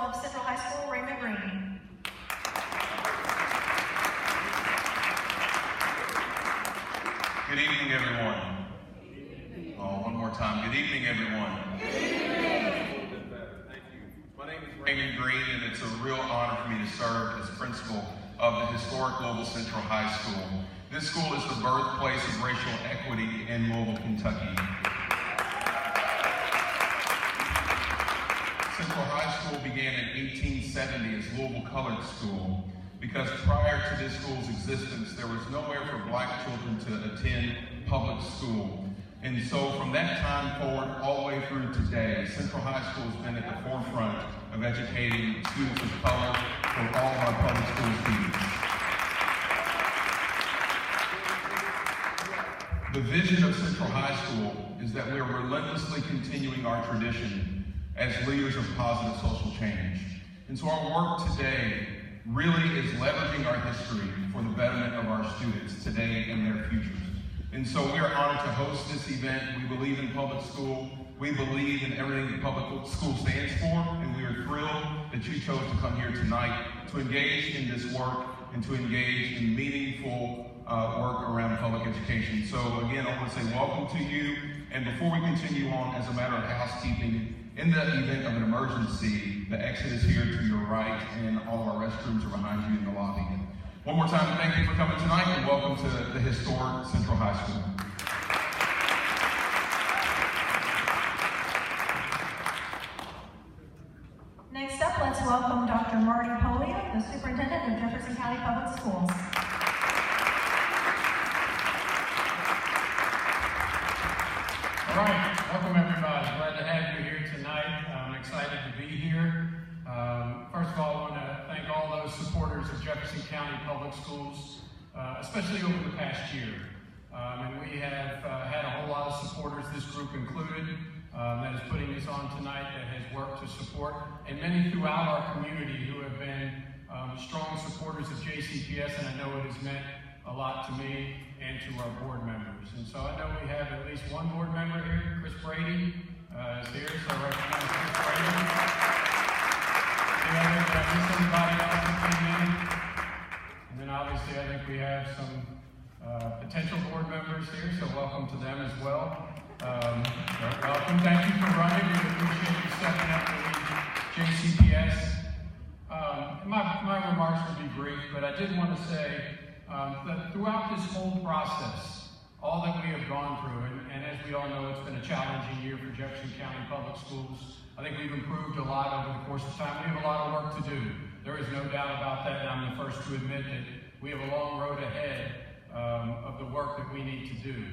of Central High School, Raymond Green. Good evening, everyone. Oh, one more time. Good evening, everyone. Good evening. Thank you. My name is Raymond Green, and it's a real honor for me to serve as principal of the historic Louisville Central High School. This school is the birthplace of racial equity in Louisville, Kentucky. Central High School began in 1870 as Louisville Colored School because prior to this school's existence, there was nowhere for black children to attend public school. And so from that time forward, all the way through today, Central High School has been at the forefront of educating students of color for all of our public school students. The vision of Central High School is that we are relentlessly continuing our tradition as leaders of positive social change. And so our work today really is leveraging our history for the betterment of our students today and their futures. And so we are honored to host this event. We believe in public school. We believe in everything that public school stands for, and we are thrilled that you chose to come here tonight to engage in this work and to engage in meaningful work around public education. So again, I want to say welcome to you. And before we continue on, as a matter of housekeeping, in the event of an emergency, the exit is here to your right, and all of our restrooms are behind you in the lobby. One more time, thank you for coming tonight, and welcome to the historic Central High School. Next up, let's welcome Dr. Marty Polio, the Superintendent of Jefferson County Public Schools. All right, welcome everybody. Glad to have you here tonight. I'm excited to be here. First of all, I want to thank all those supporters of Jefferson County Public Schools, especially over the past year. And we have had a whole lot of supporters, this group included, that is putting this on tonight, that has worked to support, and many throughout our community who have been strong supporters of JCPS, and I know it has meant a lot to me and to our board members. And so I know we have at least one board member here, Chris Brady is here, so I recognize Chris Brady. Did I miss anybody else who came in? And then obviously I think we have some potential board members here, so welcome to them as well. Welcome, thank you for running. We appreciate you stepping up to lead JCPS. My remarks will be brief, but I did want to say that throughout this whole process, all that we have gone through, and as we all know, it's been a challenging year for Jefferson County Public Schools. I think we've improved a lot over the course of time. We have a lot of work to do. There is no doubt about that, and I'm the first to admit that we have a long road ahead of the work that we need to do.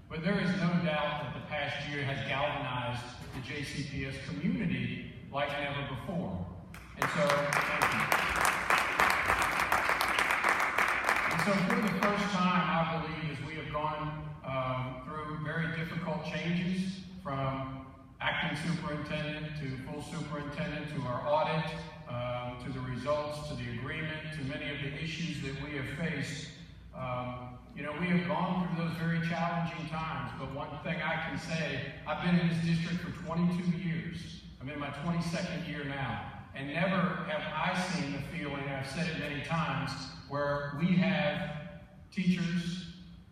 But there is no doubt that the past year has galvanized the JCPS community like never before. And so, thank you. And so for the first time, I believe, as we have gone through very difficult changes from acting superintendent to full superintendent to our audit, to the results, to the agreement, to many of the issues that we have faced, we have gone through those very challenging times, but one thing I can say, I've been in this district for 22 years. I'm in my 22nd year now, and never have I seen the feeling, and I've said it many times, where we have teachers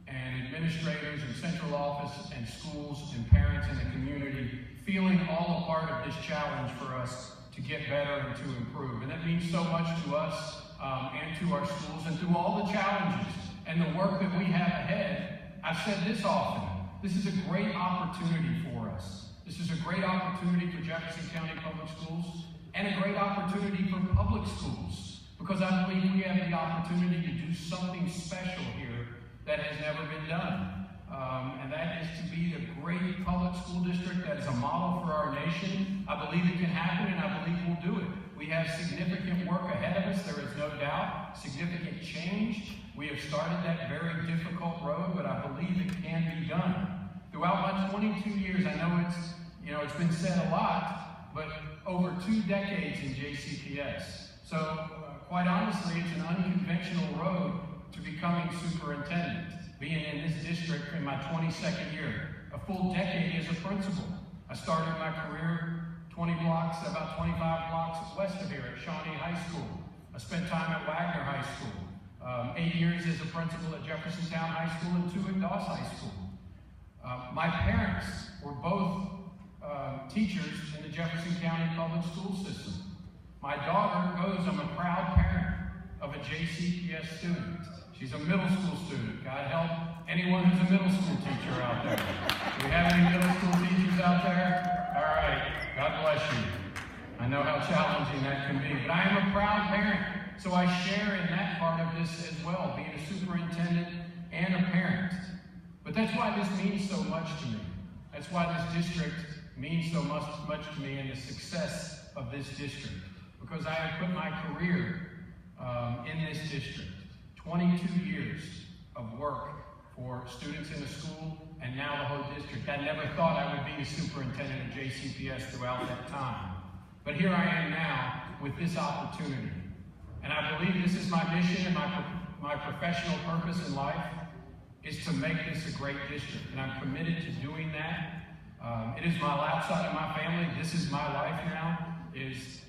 and administrators and central office and schools and parents in the community feeling all a part of this challenge for us to get better and to improve. And that means so much to us and to our schools, and through all the challenges and the work that we have ahead. I've said this often, this is a great opportunity for us. This is a great opportunity for Jefferson County Public Schools and a great opportunity for public schools, because I believe we have the opportunity to do something special here that has never been done. And that is to be the great public school district that is a model for our nation. I believe it can happen, and I believe we'll do it. We have significant work ahead of us, there is no doubt, significant change. We have started that very difficult road, but I believe it can be done. Throughout my 22 years, I know it's been said a lot, but over 2 decades in JCPS. So quite honestly, it's an unconventional road to becoming superintendent. Being in this district in my 22nd year, a full decade as a principal. I started my career about 25 blocks west of here at Shawnee High School. I spent time at Wagner High School. 8 years as a principal at Jeffersontown High School and 2 at Doss High School. My parents were both teachers in the Jefferson County public school system. My daughter goes, I'm a proud parent of a JCPS student. She's a middle school student. God help anyone who's a middle school teacher out there. Do we have any middle school teachers out there? All right, God bless you. I know how challenging that can be, but I am a proud parent, so I share in that part of this as well, being a superintendent and a parent. But that's why this means so much to me. That's why this district means so much to me and the success of this district. Because I have put my career in this district. 22 years of work for students in the school and now the whole district. I never thought I would be the superintendent of JCPS throughout that time. But here I am now with this opportunity. And I believe this is my mission and my professional purpose in life is to make this a great district. And I'm committed to doing that. It is my outside of my family. This is my life now, is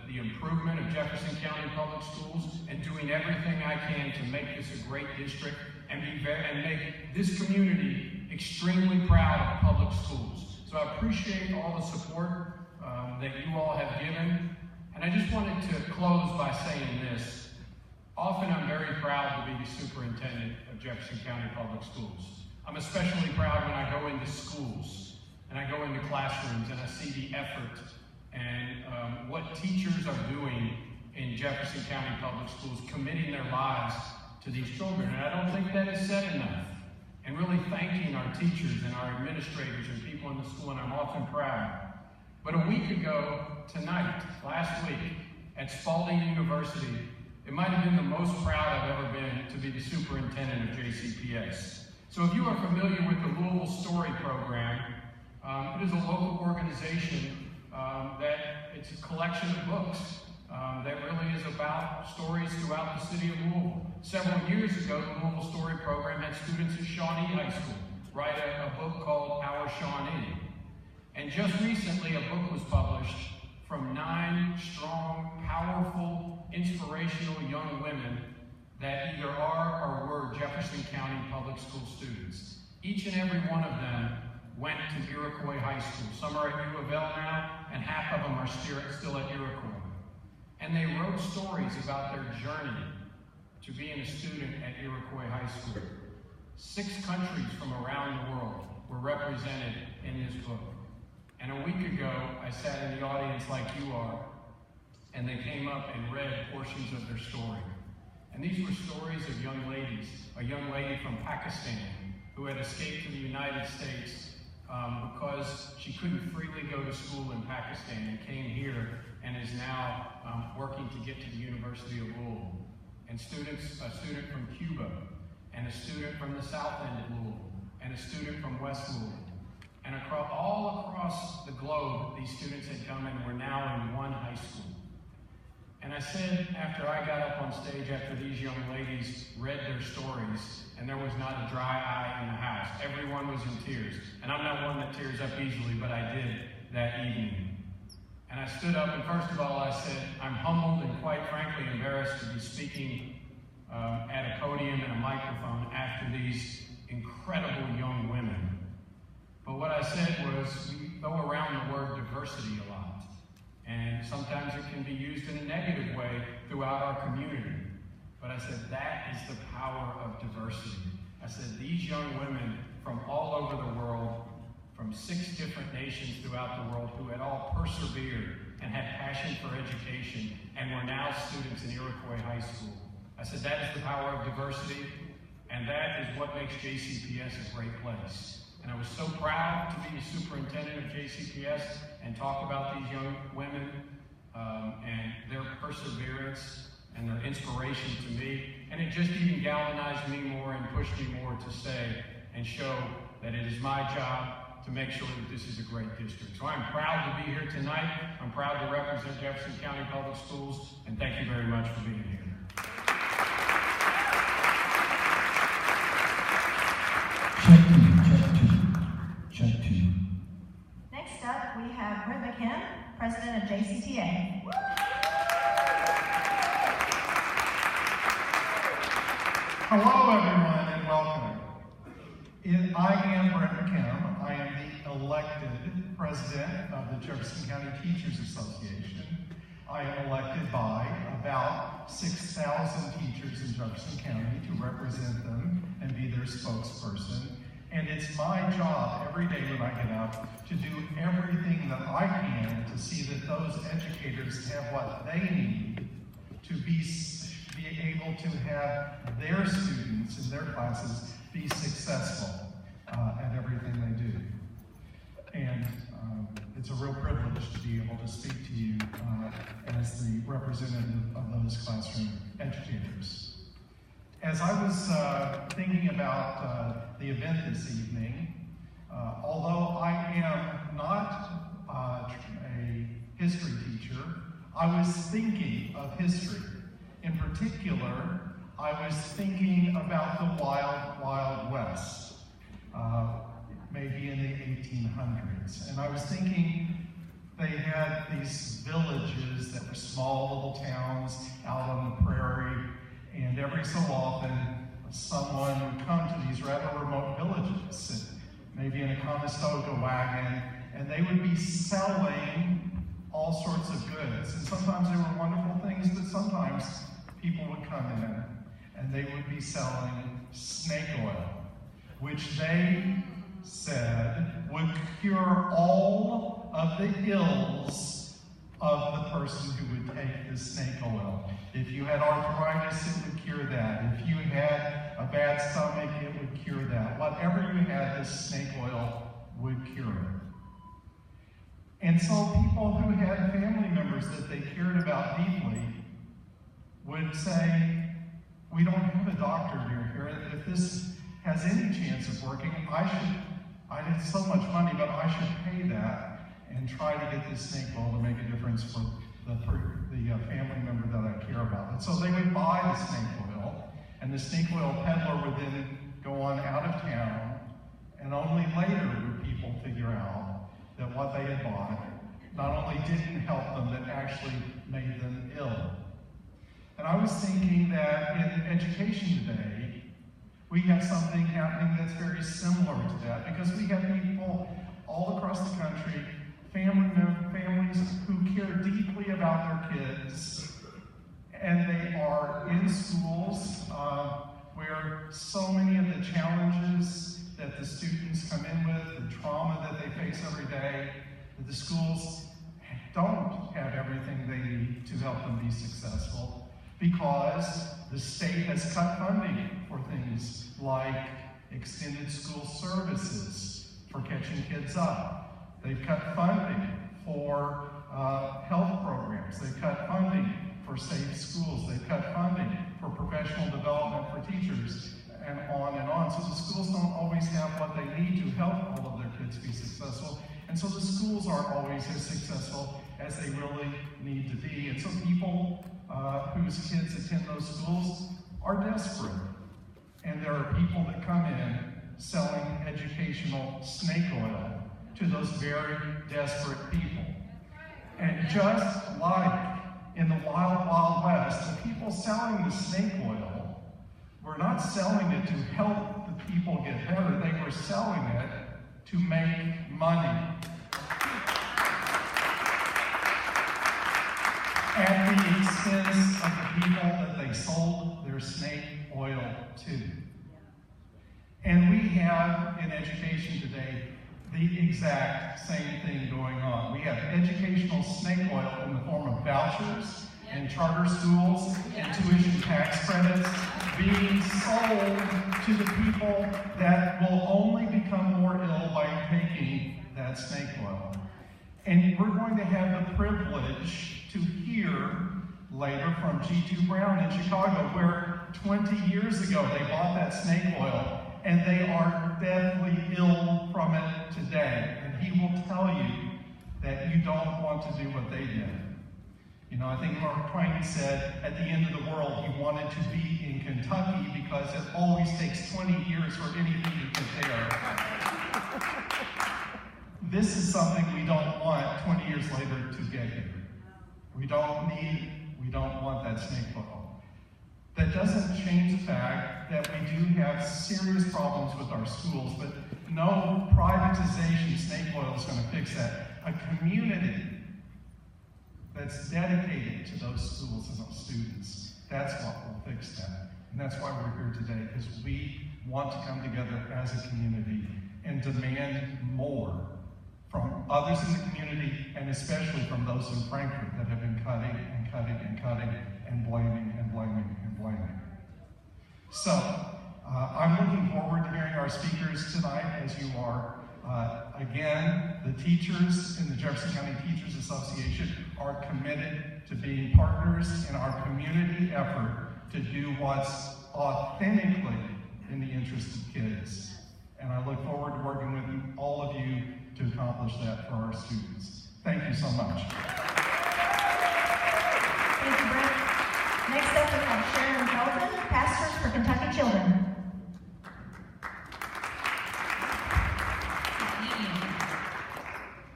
the improvement of Jefferson County Public Schools and doing everything I can to make this a great district and make this community extremely proud of public schools. So I appreciate all the support that you all have given. And I just wanted to close by saying this. Often I'm very proud to be the superintendent of Jefferson County Public Schools. I'm especially proud when I go into schools and I go into classrooms and I see the effort and what teachers are doing in Jefferson County Public Schools, committing their lives to these children. And I don't think that is said enough. And really thanking our teachers and our administrators and people in the school, and I'm often proud. But a week ago, tonight, last week, at Spalding University, it might have been the most proud I've ever been to be the superintendent of JCPS. So if you are familiar with the Louisville Story Program, it is a local organization that it's a collection of books that really is about stories throughout the city of Louisville. Several years ago, the Louisville Story Program had students at Shawnee High School write a book called Our Shawnee. And just recently, a book was published from 9 strong, powerful, inspirational young women that either are or were Jefferson County Public School students. Each and every one of them went to Iroquois High School. Some are at U of L now, and half of them are still at Iroquois. And they wrote stories about their journey to being a student at Iroquois High School. 6 countries from around the world were represented in this book. And a week ago, I sat in the audience like you are, and they came up and read portions of their story. And these were stories of young ladies, a young lady from Pakistan who had escaped to the United States because she couldn't freely go to school in Pakistan and came here and is now working to get to the University of Louisville. And a student from Cuba, and a student from the south end of Louisville, and a student from West Louisville. And all across the globe, these students had come and were now in one high school. And I said, after I got up on stage, after these young ladies read their stories, and there was not a dry eye in the house. Everyone was in tears. And I'm not one that tears up easily, but I did that evening. And I stood up, and first of all, I said, I'm humbled and quite frankly embarrassed to be speaking at a podium and a microphone after these incredible young women. But what I said was, we go around the word diversity a lot. And sometimes it can be used in a negative way throughout our community. But I said, that is the power of diversity. I said, these young women from all over the world, from 6 different nations throughout the world, who had all persevered and had passion for education and were now students in Iroquois High School. I said, that is the power of diversity, and that is what makes JCPS a great place. And I was so proud to be the superintendent of JCPS and talk about these young women and their perseverance and their inspiration to me. And it just even galvanized me more and pushed me more to say and show that it is my job to make sure that this is a great district. So I'm proud to be here tonight. I'm proud to represent Jefferson County Public Schools, and thank you very much for being here. Next up, we have Ravitch. Kim, President of JCTA. Hello, everyone, and welcome. I am Brent McKim. I am the elected president of the Jefferson County Teachers Association. I am elected by about 6,000 teachers in Jefferson County to represent them and be their spokesperson. And it's my job every day when I get up to do everything that I can to see that those educators have what they need to be able to have their students in their classes be successful at everything they do. And it's a real privilege to be able to speak to you as the representative of those classroom educators. As I was thinking about the event this evening, although I am not a history teacher, I was thinking of history. In particular, I was thinking about the Wild, Wild West, maybe in the 1800s. And I was thinking they had these villages that were small little towns out on the prairie, and every so often someone would come to these rather remote villages, maybe in a Conestoga wagon, and they would be selling all sorts of goods. And sometimes they were wonderful things, but sometimes people would come in and they would be selling snake oil, which they said would cure all of the ills of the person who would take the snake oil. If you had arthritis, it would cure that. If you had a bad stomach, it would cure that. Whatever you had, this snake oil would cure it. And so people who had family members that they cared about deeply would say, we don't have a doctor near here. If this has any chance of working, I had so much money, but I should pay that and try to get this snake oil to make a difference for the family member that I care about. And so they would buy the snake oil, and the snake oil peddler would then go on out of town, and only later would people figure out that what they had bought not only didn't help them, but actually made them ill. And I was thinking that in education today, we have something happening that's very similar to that, because we have people all across the country, families who care deeply about their kids, and they are in schools where so many of the challenges that the students come in with, the trauma that they face every day, that the schools don't have everything they need to help them be successful, because the state has cut funding for things like extended school services for catching kids up. They've cut funding for health programs. They've cut funding for safe schools. They've cut funding for professional development for teachers, and on and on. So the schools don't always have what they need to help all of their kids be successful. And so the schools aren't always as successful as they really need to be. And so people whose kids attend those schools are desperate. And there are people that come in selling educational snake oil to those very desperate people. And just like in the Wild, Wild West, the people selling the snake oil were not selling it to help the people get better. They were selling it to make money. At the expense of the people that they sold their snake oil to. And we have in education today the exact same thing going on. We have educational snake oil in the form of vouchers and charter schools and tuition tax credits being sold to the people that will only become more ill by taking that snake oil. And we're going to have the privilege to hear later from Jitu in Chicago, where 20 years ago they bought that snake oil, and they are deathly ill from it today. And he will tell you that you don't want to do what they did. You know, I think Mark Twain said at the end of the world he wanted to be in Kentucky because it always takes 20 years for anything to get there. This is something we don't want 20 years later to get here. We don't want that snake oil. That doesn't change the fact that we do have serious problems with our schools, but no privatization snake oil is going to fix that. A community that's dedicated to those schools and those students, that's what will fix that. And that's why we're here today, because we want to come together as a community and demand more from others in the community, and especially from those in Frankfurt that have been cutting and cutting and cutting and blaming and blaming and blaming. So, I'm looking forward to hearing our speakers tonight, as you are. Again, the teachers in the Jefferson County Teachers Association are committed to being partners in our community effort to do what's authentically in the interest of kids. And I look forward to working with all of you to accomplish that for our students. Thank you so much. Thank you, Brent. Next up, we have Sharon Felton, Pastors for Kentucky Children.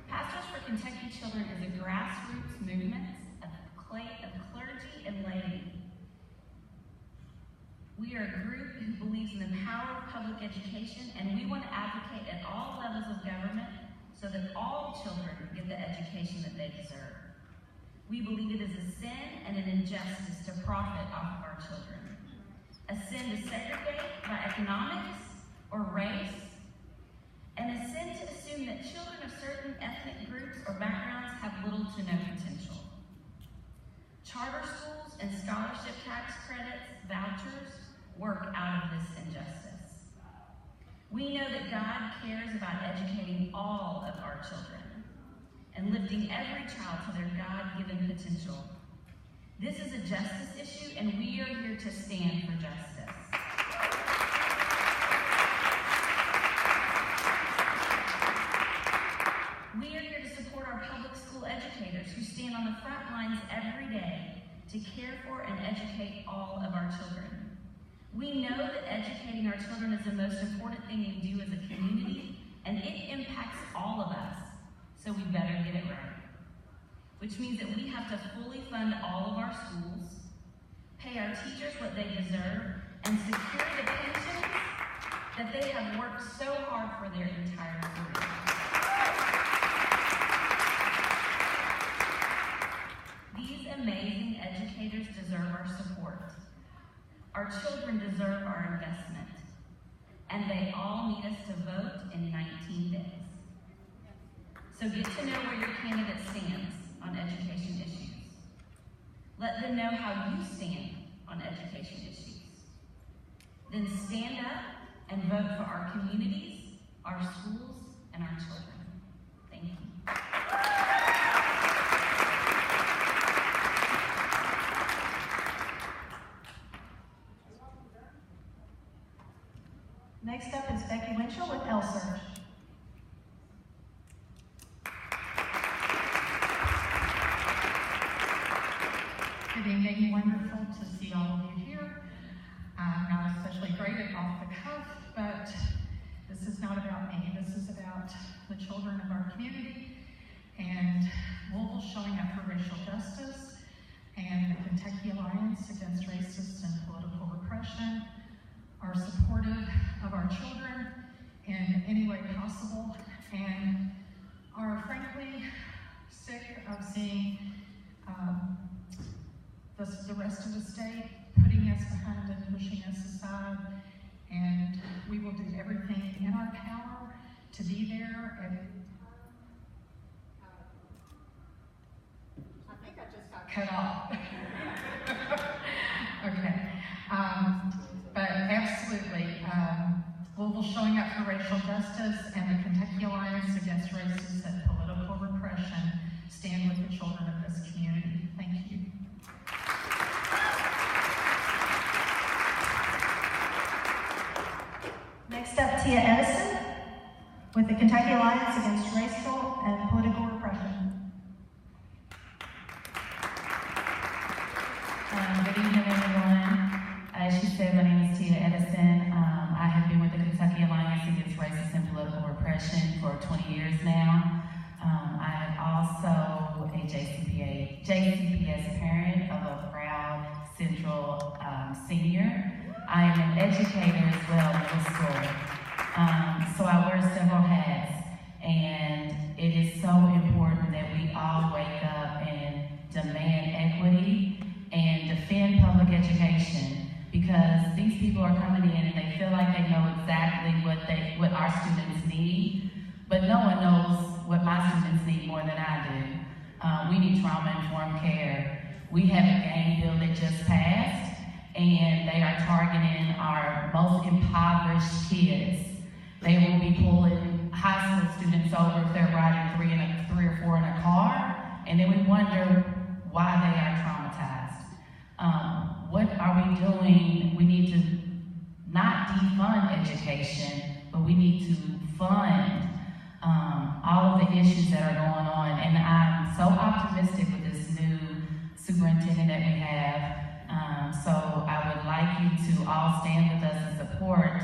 Pastors for Kentucky Children is a grassroots movement of clergy and laity. We are a group who believes in the power of public education, and we want to advocate at all levels of government so that all children get the education that they deserve. We believe it is a sin and an injustice to profit off of our children. A sin to segregate by economics or race, and a sin to assume that children of certain ethnic groups or backgrounds have little to no potential. Charter schools and scholarship tax credits, vouchers, work out of this injustice. We know that God cares about educating all of our children and lifting every child to their God-given potential. This is a justice issue, and we are here to stand for justice. We are here to support our public school educators who stand on the front lines every day to care for and educate all of our children. We know that educating our children is the most important thing we do as a community, and it impacts all of us, so we better get it right. Which means that we have to fully fund all of our schools, pay our teachers what they deserve, and secure the pensions that they have worked so hard for their entire career. These amazing educators deserve our support. Our children deserve our investment, and they all need us to vote in 19 days. So get to know where your candidate stands on education issues. Let them know how you stand on education issues. Then stand up and vote for our communities, our schools, and our children. Thank you. Next up is Becky Winchell with LSERCH. Good evening, wonderful to see all of you here. I'm not especially great at off the cuff, but this is not about me. This is about the children of our community and Louisville showing up for racial justice and the Kentucky Alliance Against Racist and Political Repression are supportive of our children in any way possible and are frankly sick of seeing the rest of the state putting us behind and pushing us aside, and we will do everything in our power to be there. And I think I just got cut off. Okay. But absolutely, Louisville showing up for racial justice and the Kentucky Alliance Against Racist and Political Repression stand with the children of this community. Thank you. Next up, Tia Edison with the Kentucky Alliance Against Racial and Political Repression. Good evening, everyone. As she said, my name is Tia Edison. I have been with the Kentucky Alliance Against Racist and Political Repression oppression for 20 years now. I am also a JCPS parent of a proud Central senior. I am an educator as well, middle school. So I wear several hats, and it is so important that we all wake up and demand equity and defend public education, because these people are coming in and they feel like they know exactly what our students need, but no one knows what my students need more than I do. We need trauma-informed care. We have a game bill that just passed, and they are targeting our most impoverished kids. They will be pulling high school students over if they're riding three or four in a car, and then we wonder why they are traumatized. What are we doing? We need to not defund education, but we need to fund all of the issues that are going on. And I'm so optimistic with this new superintendent that we have. So I would like you to all stand with us and support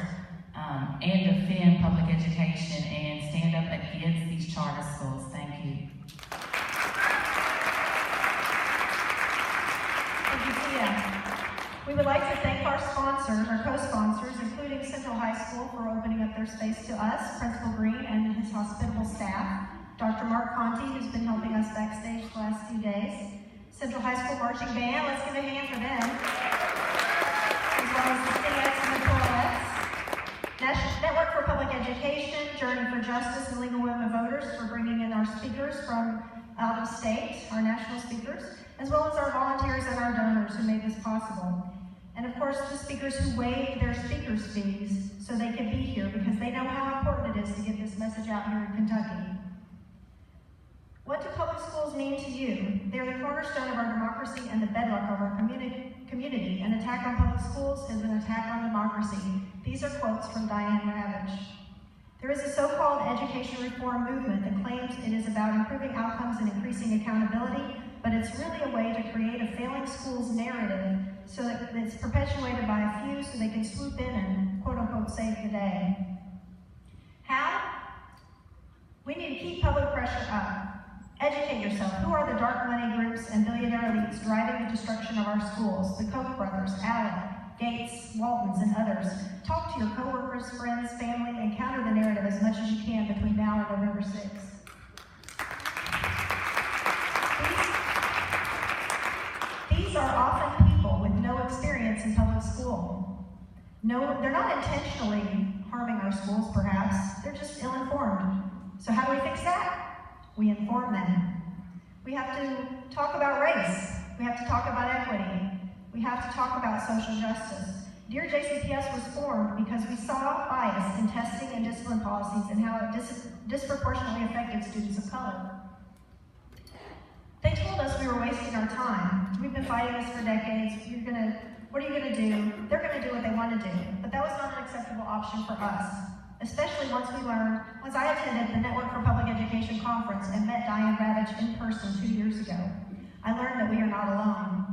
and defend public education and stand up against these charter schools. Thank you. Thank you, Tia. We would like to thank our sponsors, our co-sponsors, including Central High School, for opening up their space to us, Principal Green and his hospitable staff, Dr. Mark Conti, who's been helping us backstage the last few days, Central High School Marching Band, let's give a hand for them, as well as the Stingettes and the Toilettes, Network for Public Education, Journey for Justice and Legal Women Voters for bringing in our speakers from out of state, our national speakers, as well as our volunteers and our donors who made this possible. And of course, the speakers who waived their speakers' fees so they could be here, because they know how important it is to get this message out here in Kentucky. What do public schools mean to you? They're the cornerstone of our democracy and the bedrock of our community. An attack on public schools is an attack on democracy. These are quotes from Diane Ravitch. There is a so-called education reform movement that claims it is about improving outcomes and increasing accountability, but it's really a way to create a failing schools narrative so that it's perpetuated by a few so they can swoop in and quote-unquote save the day. How? We need to keep public pressure up. Educate yourself. Who are the dark money groups and billionaire elites driving the destruction of our schools? The Koch brothers, Allen, Gates, Waltons, and others. Talk to your coworkers, friends, family, and counter the narrative as much as you can between now and November 6th. These are often people with no experience in public school. No, they're not intentionally harming our schools, perhaps. They're just ill-informed. So how do we fix that? We inform them. We have to talk about race. We have to talk about equity. We have to talk about social justice. Dear JCPS was formed because we saw bias in testing and discipline policies and how it disproportionately affected students of color. They told us we were wasting our time. We've been fighting this for decades. What are you gonna do? They're gonna do what they want to do. But that was not an acceptable option for us, especially once I attended the Network for Public Education conference and met Diane Ravitch in person 2 years ago. I learned that we are not alone.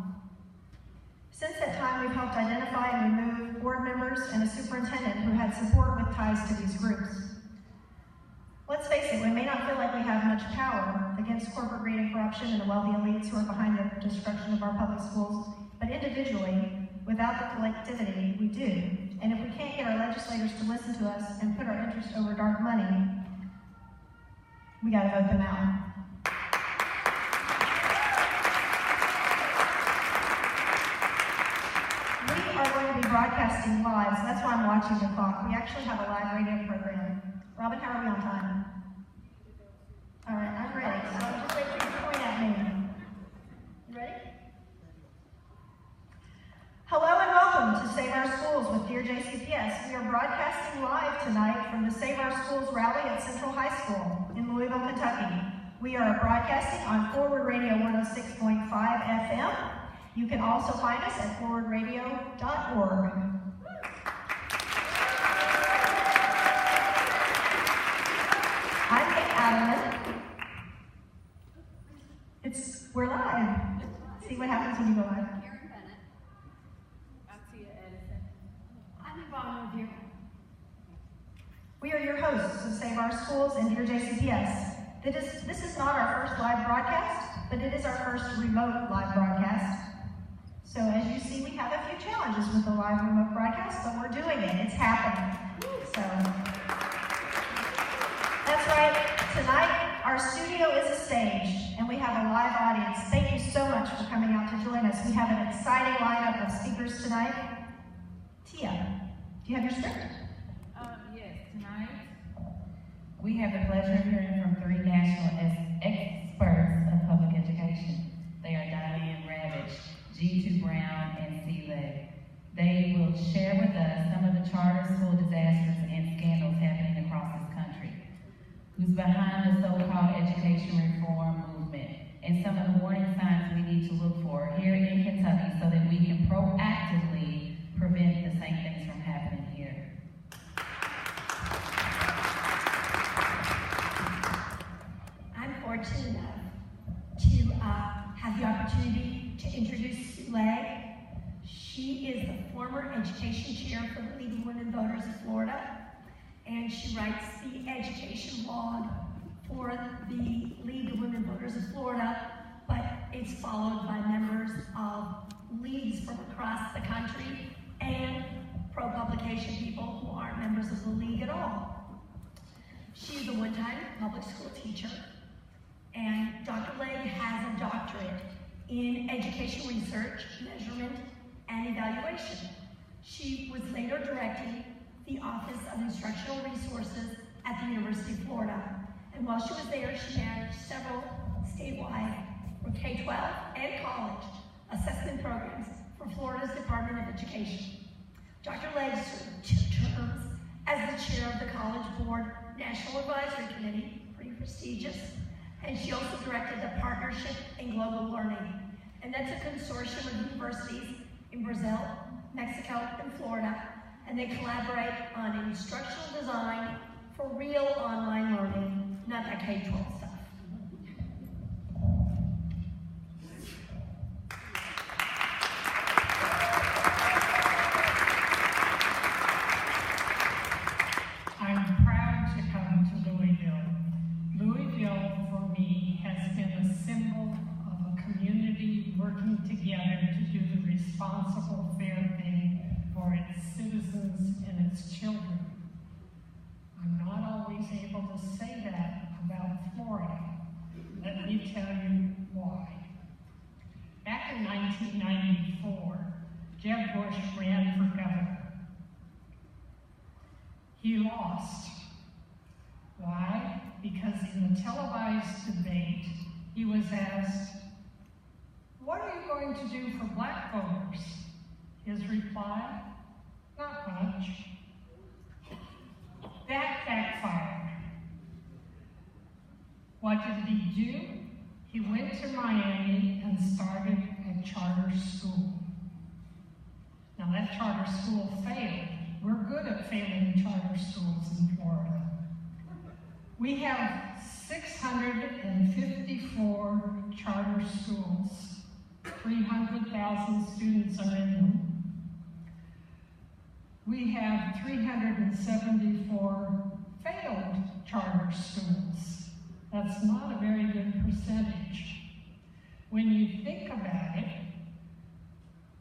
Since that time, we've helped identify and remove board members and a superintendent who had support with ties to these groups. Let's face it, we may not feel like we have much power against corporate greed and corruption and the wealthy elites who are behind the destruction of our public schools, but individually, without the collectivity, we do. And if we can't get our legislators to listen to us and put our interest over dark money, we gotta vote them out. We are going to be broadcasting live, so that's why I'm watching the clock. We actually have a live radio program. Robin, how are we on time? All right, I'm ready. So I'll just wait for you to point at me. You ready? Hello and welcome to Save Our Schools with Dear JCPS. We are broadcasting live tonight from the Save Our Schools rally at Central High School in Louisville, Kentucky. We are broadcasting on Forward Radio 106.5 FM. You can also find us at forwardradio.org. I'm Kate Adelman. We're live. See what happens when you go live. We are your hosts of Save Our Schools and Dear JCPS. This is not our first live broadcast, but it is our first remote live broadcast. So as you see, we have a few challenges with the live remote broadcast, but we're doing it. It's happening. So that's right. Tonight, our studio is a stage, and we have a live audience. Thank you so much for coming out to join us. We have an exciting lineup of speakers tonight. Tia, do you have your script? Yes, tonight we have the pleasure of hearing from three national experts of public education. They are Diane, Ravitch, Jitu, and Legg. They will share with us some of the charter school disasters and scandals happening across this country, who's behind the so-called education reform movement, and some of the warning signs we need to look for here in Kentucky so that we can proactively prevent the same things from happening here. I'm fortunate enough to have the opportunity to introduce Legg. She is the former education chair for the League of Women Voters of Florida, and she writes the education blog for the League of Women Voters of Florida, but it's followed by members of leagues from across the country and pro-publication people who aren't members of the league at all. She's a one-time public school teacher, and Dr. Legg has a doctorate in education research, measurement, and evaluation. She was later directing the Office of Instructional Resources at the University of Florida. And while she was there, she managed several statewide or K-12 and college assessment programs for Florida's Department of Education. Dr. Legg served 2 terms as the chair of the College Board National Advisory Committee, pretty prestigious, and she also directed the Partnership in Global Learning. And that's a consortium of universities in Brazil, Mexico, and Florida, and they collaborate on instructional design for real online learning, not that K-12 stuff. I'm proud to come to Louisville. Louisville, for me, has been a symbol of a community working together to do the responsible, fair thing for its citizens and its children. I'm not always able to say that about Florida. Let me tell you why. Back in 1994, Jeb Bush ran for governor. He lost. Why? Because in the televised debate, he was asked, "What are you going to do for black voters?" His reply, "Not much." That backfired. What did he do? He went to Miami and started a charter school. Now that charter school failed. We're good at failing charter schools in Florida. We have 654 charter schools. 300,000 students are in them. We have 374 failed charter schools. That's not a very good percentage. When you think about it,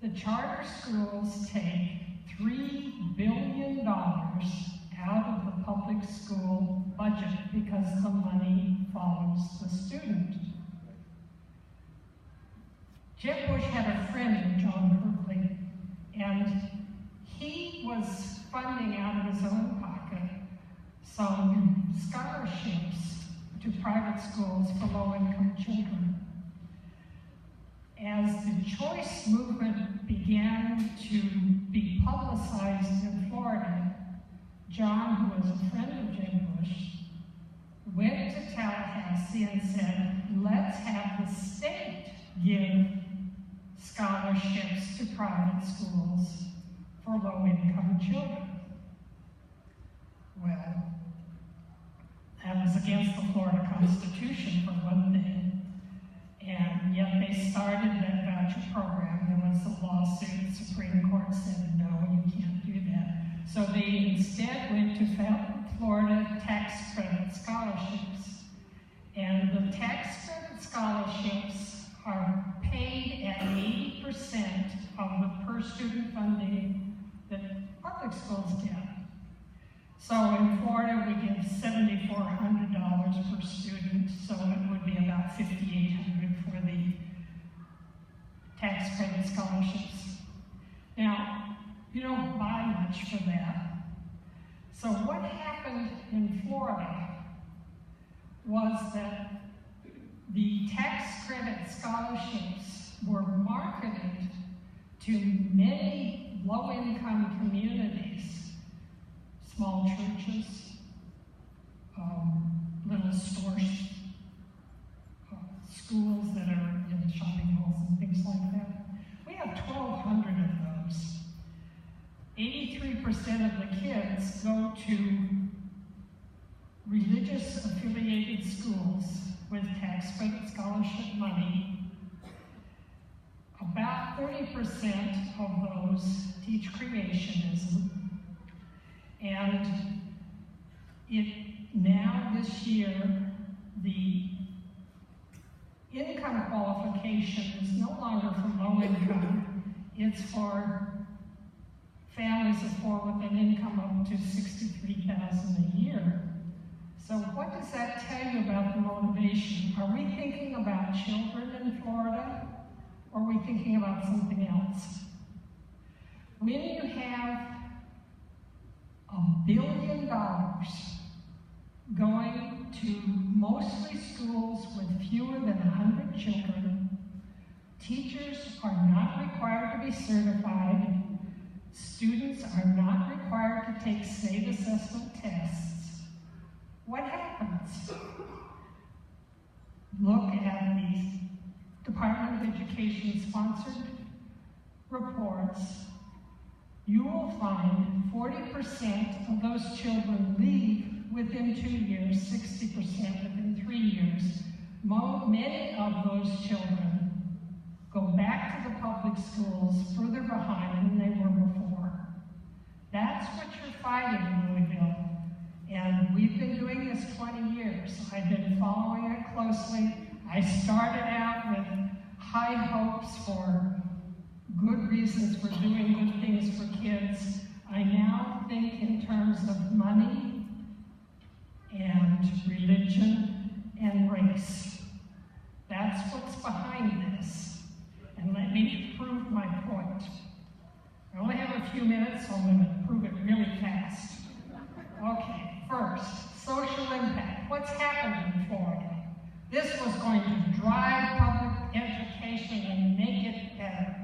the charter schools take $3 billion out of the public school budget because the money follows the student. Jeb Bush had a friend, John Kirkley, and he was funding out of his own pocket some scholarships to private schools for low-income children. As the choice movement began to be publicized in Florida, John, who was a friend of Jeb Bush, went to Tallahassee and said, "Let's have the state give scholarships to private schools for low-income children." Well, that was against the Florida Constitution, for one thing, and yet they started that voucher program. There was a lawsuit. The Supreme Court said, no, you can't do that. So they instead went to Florida tax credit scholarships. And the tax credit scholarships are paid at 80% of the per student funding that public schools get. So in Florida, we give $7,400 per student, so it would be about $5,800 for the tax credit scholarships. Now, you don't buy much for that. So what happened in Florida was that the tax credit scholarships were marketed to many low-income communities, small churches, little stores, schools that are in shopping malls and things like that. We have 1,200 of those. 83% of the kids go to religious affiliated schools with tax credit scholarship money. About 30% of those teach creationism. And now this year, the income qualification is no longer for low income, it's for families of four with an income up to $63,000 a year. So what does that tell you about the motivation? Are we thinking about children in Florida, or are we thinking about something else? When you have $1 billion going to mostly schools with fewer than 100 children, teachers are not required to be certified, students are not required to take state assessment tests, what happens? Look at the Department of Education sponsored reports. You will find 40% of those children leave within 2 years, 60% within 3 years. Many of those children go back to the public schools further behind than they were before. That's what you're fighting in Louisville. And we've been doing this 20 years. I've been following it closely. I started out with high hopes for good reasons for doing good things for kids. I now think in terms of money and religion and race. That's what's behind this. And let me prove my point. I only have a few minutes, so I'm going to prove it really fast. Okay, first, social impact. What's happened in Florida? This was going to drive public education and make it better.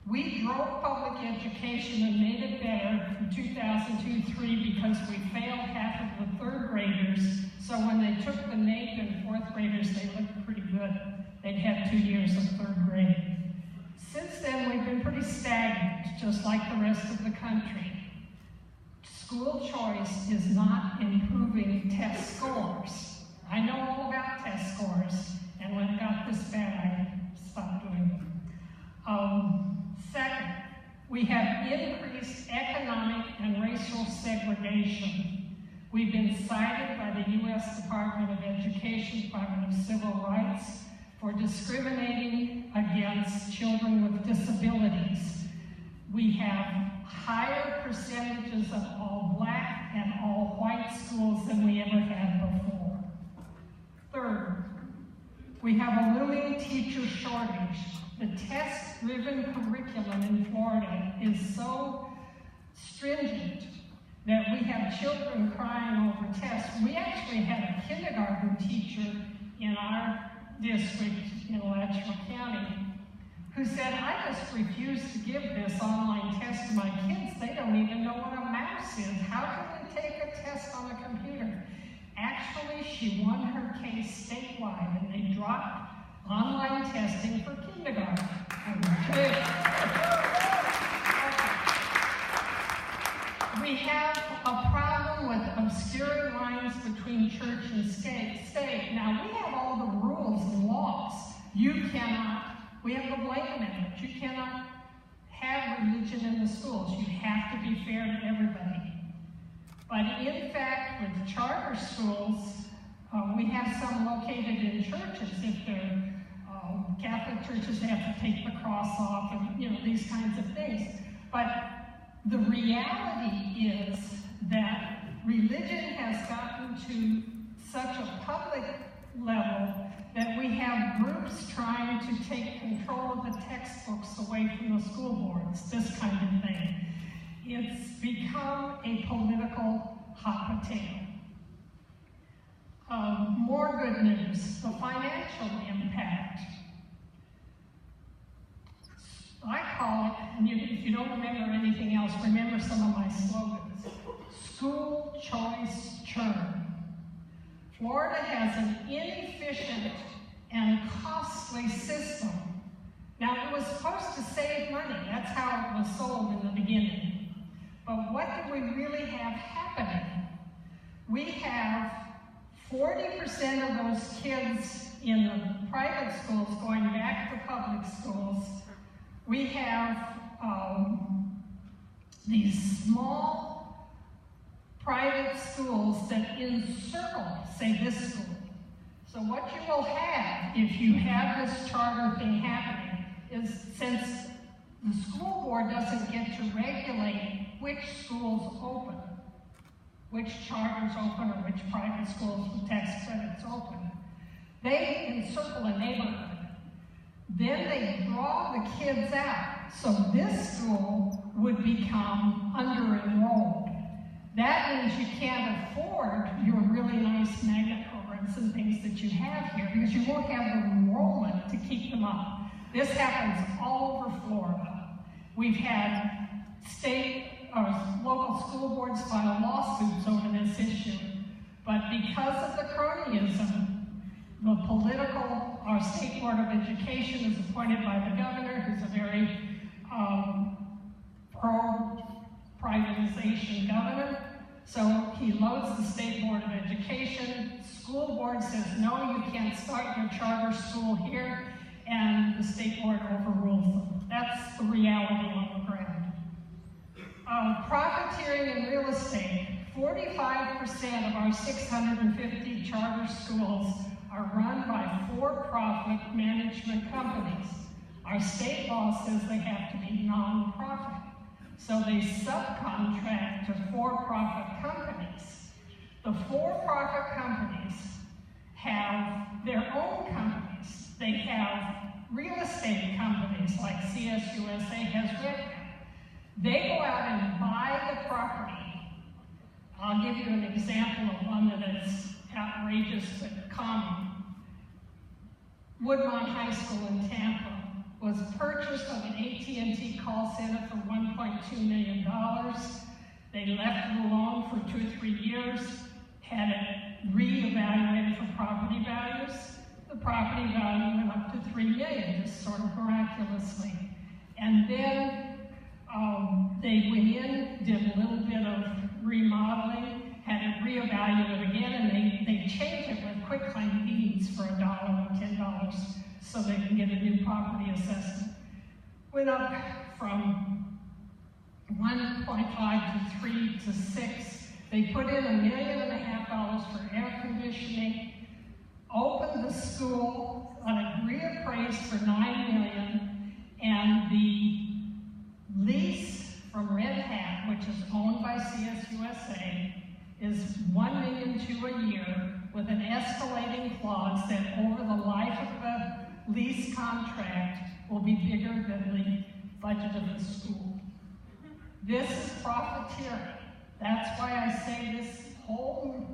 We drove public education and made it better in 2002-03 because we failed half of the third graders, so when they took the NAEP and fourth graders, they looked pretty good. They'd had 2 years of third grade. Since then, we've been pretty stagnant, just like the rest of the country. School choice is not improving test scores. I know all about test scores, and when it got this bad, I stopped doing them. Second, we have increased economic and racial segregation. We've been cited by the U.S. Department of Education, Department of Civil Rights, for discriminating against children with disabilities. We have higher percentages of all black and all white schools than we ever had before. Third, we have a looming teacher shortage. The test-driven curriculum in Florida is so stringent that we have children crying over tests. We actually had a kindergarten teacher in our district in Alachua County who said, I just refuse to give this online test to my kids. They don't even know what a mouse is. How can they take a test on a computer? Actually, she won her case statewide, and they dropped online testing for kindergarten. We have a problem with obscuring lines between church and state. Now, we have all the rules and laws. We have the Legg Amendment. You cannot have religion in the schools. You have to be fair to everybody. But in fact, with charter schools, we have some located in churches. If they're Catholic churches, they have to take the cross off and, you know, these kinds of things. But the reality is that religion has gotten to such a public level that we have groups trying to take control of the textbooks away from the school boards, this kind of thing. It's become a political hot potato. More good news, the financial impact. I call it, and if you don't remember anything else, remember some of my slogans. School choice churn. Florida has an inefficient and costly system. Now, it was supposed to save money. That's how it was sold in the beginning. But what do we really have happening? We have 40% of those kids in the private schools going back to public schools. We have these small private schools that encircle, say, this school. So what you will have, if you have this charter thing happening, is since the school board doesn't get to regulate which schools open, which charters open, or which private schools with tax credits open, they encircle a neighborhood. Then they draw the kids out. So this school would become under-enrolled. That means you can't afford your really nice magnet programs and things that you have here because you won't have the enrollment to keep them up. This happens all over Florida. We've had state or local school boards file lawsuits over this issue. But because of the cronyism, the political, our State Board of Education is appointed by the governor, who's a very pro-privatization governor. So he loads the State Board of Education. School board says, no, you can't start your charter school here, and the State Board overrules them. That's the reality on the ground. Profiteering in real estate. 45% of our 650 charter schools are run by for-profit management companies. Our state law says they have to be non-profit. So they subcontract to for-profit companies. The for-profit companies have their own companies. They have real estate companies like CSUSA has Legg. They go out and buy the property. I'll give you an example of one that is outrageous but common. Woodmont High School in Tampa was purchased of an AT&T call center for $1.2 million. They left it alone for 2 or 3 years, had it reevaluated for property values. The property value went up to $3 million, just sort of miraculously. And then they went in, did a little bit of remodeling, had it reevaluated again, and they changed it with quitclaim deeds for $1 or $10 so they can get a new property assessment. Went up from 1.5 to 3 to 6. They put in $1.5 million for air conditioning, opened the school on a reappraised for $9 million, and the lease from Red Hat, which is owned by CSUSA, is $1 million to a year with an escalating clause that over the life of the lease contract will be bigger than the budget of the school. This is profiteering. That's why I say this whole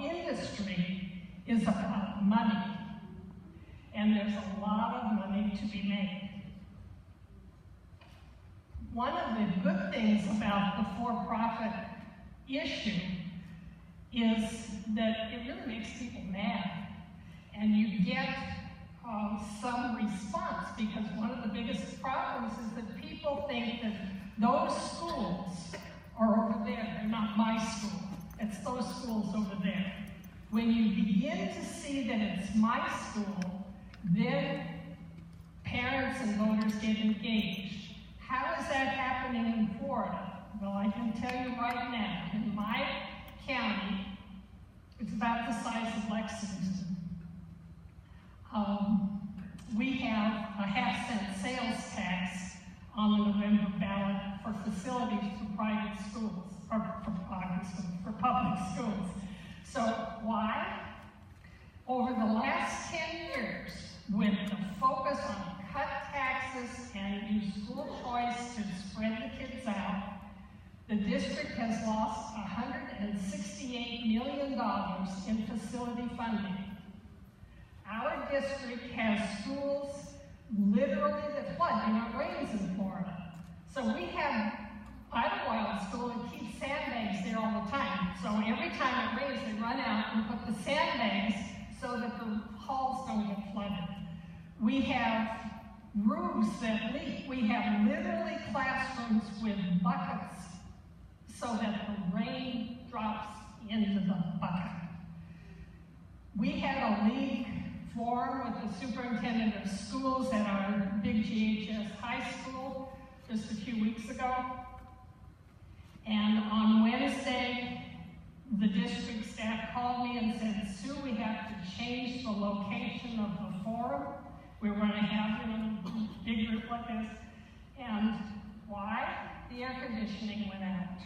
industry is about money. And there's a lot of money to be made. One of the good things about the for-profit issue is that it really makes people mad. And you get some response, because one of the biggest problems is that people think that those schools are over there. They're not my school. It's those schools over there. When you begin to see that it's my school, then parents and voters get engaged. How is that happening in Florida? Well, I can tell you right now, in my county, it's about the size of Lexington. We have a half-cent sales tax on the November ballot for facilities for private schools, or for public schools. So why? Over the last 10 years, with the focus on cut taxes and use school choice to spread the kids out, the district has lost $168 million in facility funding. Our district has schools literally that flood. You know, it rains in Florida. So we have Idlewild School that keeps sandbags there all the time. So every time it rains, they run out and put the sandbags so that the halls don't get flooded. We have roofs that leak. We have literally classrooms with buckets so that the rain drops into the bucket. We had a league forum with the superintendent of schools at our big GHS high school just a few weeks ago. And on Wednesday, the district staff called me and said, Sue, we have to change the location of the forum. We were going to have a big group like this. And why? The air conditioning went out.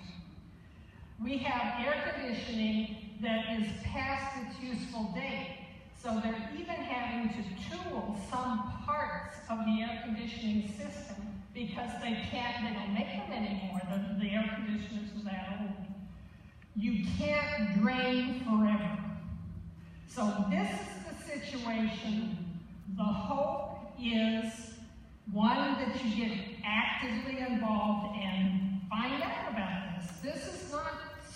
We have air conditioning that is past its useful date. So they're even having to tool some parts of the air conditioning system because they don't make them anymore. The air conditioners are that old. You can't drain forever. So this is the situation. The hope is, one, that you get actively involved and find out about this. This is not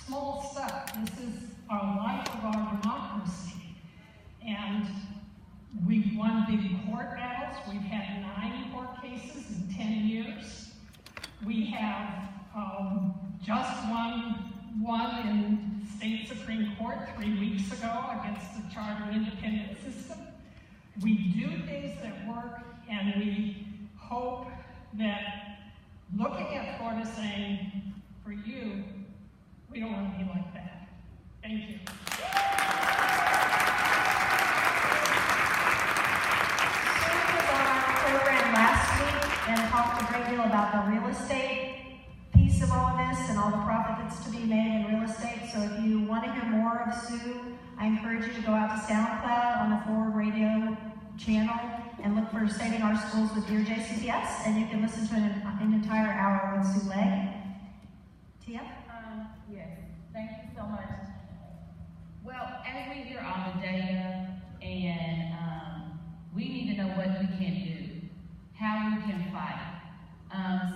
small stuff. This is our life of our democracy. And we've won big court battles. We've had 9 court cases in 10 years. We have just won one in state Supreme Court 3 weeks ago against the charter independent system. We do things that work, and we hope that looking at Florida saying, for you, we don't want to be like that. Thank you. Last week and talked a great deal about the real estate piece of all of this and all the profit that's to be made in real estate. So if you want to hear more of Sue, I encourage you to go out to SoundCloud on the Forward Radio channel and look for Saving Our Schools with Dear JCPS, and you can listen to an entire hour with Sue Legg. Tia? Yes, thank you so much. Well, as we hear all the data, and we need to know what we can do, how we can fight.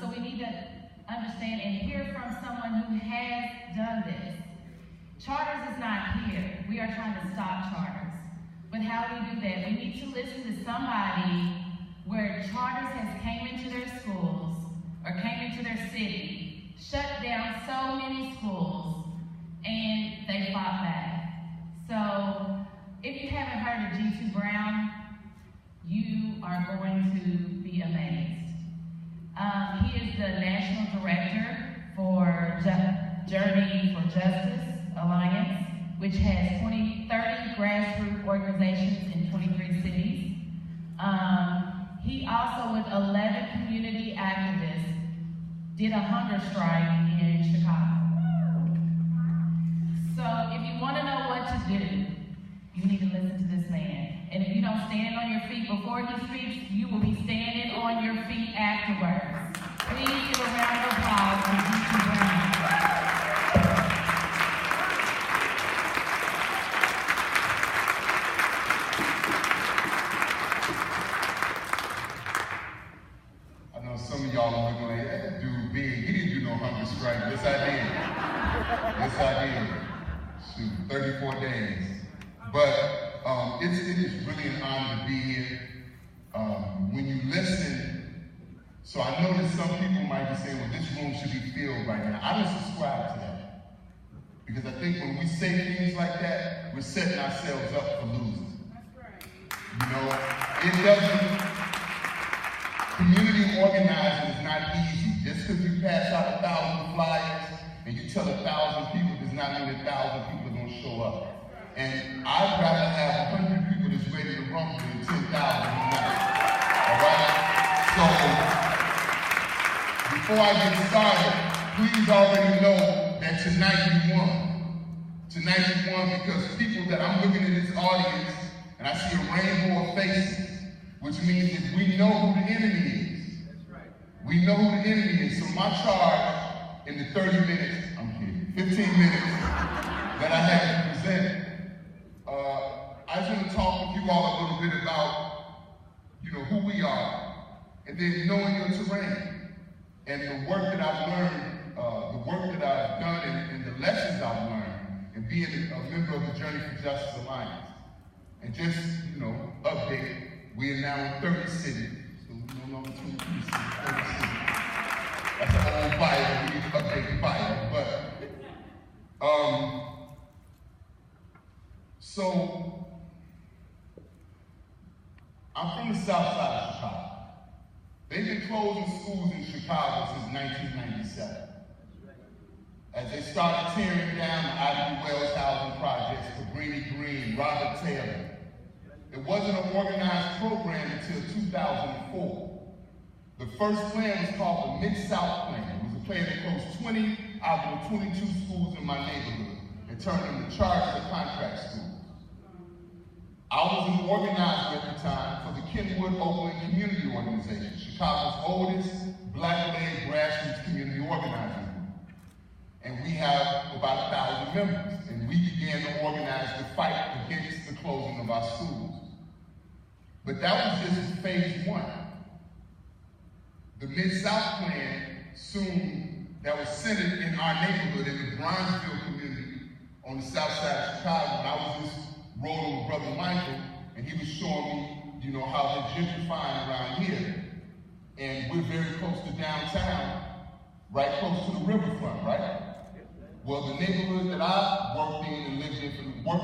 So we need to understand and hear from someone who has done this. Charters is not here. We are trying to stop charters. But how do we do that? We need to listen to somebody where charters has came into their schools or came into their city, shut down so many schools, and they fought back. So if you haven't heard of Jitu Brown, you are going to be amazed. He is the National Director for Journey for Justice Alliance, which has 30 grassroots organizations in 23 cities. He also, with 11 community activists, did a hunger strike in Chicago. So if you want to know what to do, you need to listen to this man. And if you don't stand on your feet before he speaks, you will be standing on your feet afterwards. Please give a round of applause for Jitu Brown. I know some of y'all are looking like, that dude big. He didn't do no hunger strike. Yes, I did. Yes, I did. Shoot, 34 days. But it is really an honor to be here. When you listen, so I know that some people might be saying, well, this room should be filled right now. I don't subscribe to that. Because I think when we say things like that, we're setting ourselves up for losing. That's right. You know, it doesn't, community organizing is not easy. Just because you pass out 1,000 flyers and you tell 1,000 people does not mean 1,000 people are going to show up. And I'd rather have 100 people that's ready to rumble than 10,000 tonight. All right? So, before I get started, please already know that tonight you won. Tonight you won because people that I'm looking at this audience and I see a rainbow of faces, which means that we know who the enemy is. That's right. We know who the enemy is. So my charge in the 30 minutes, I'm kidding, 15 minutes that I have to present, I just want to talk with you all a little bit about, who we are, and then knowing your terrain, and the work that I've learned, the work that I've done, and the lessons I've learned, and being a member of the Journey for Justice Alliance. And just, update, we are now in 30 cities. So we no longer 22 cities, 30 cities. That's an old bio, we need to update the bio. But, so, I'm from the south side of Chicago. They've been closing schools in Chicago since 1997. As they started tearing down the Ivy Wells housing projects, Cabrini Green, Robert Taylor. It wasn't an organized program until 2004. The first plan was called the Mid-South Plan. It was a plan that closed 20 out of the 22 schools in my neighborhood and turned them to charter or contract schools. I was an organizer at the time for the Kenwood Oakland Community Organization, Chicago's oldest black-led grassroots community organizing group. And we have about 1,000 members, and we began to organize the fight against the closing of our schools. But that was just phase one. The Mid-South Plan soon, that was centered in our neighborhood, in the Bronzeville community on the south side of Chicago. And I was just rolling with Brother Michael, and he was showing me, how they're gentrifying around here. And we're very close to downtown, right close to the riverfront, right? Well, the neighborhood that I worked in and lived in for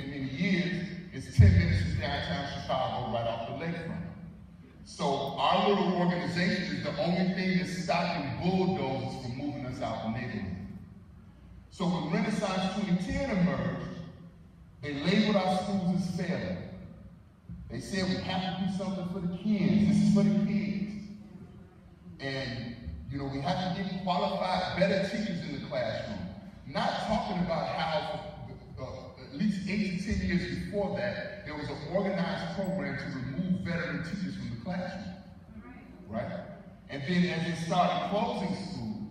many years is 10 minutes from downtown Chicago, right off the lakefront. So our little organization is the only thing that's stopping bulldozers from moving us out the neighborhood. So when Renaissance 2010 emerged, they labeled our schools as failing. They said we have to do something for the kids. This is for the kids. And we have to get qualified, better teachers in the classroom. Not talking about how, at least 8 to 10 years before that, there was an organized program to remove veteran teachers from the classroom. Right? And then as they started closing schools,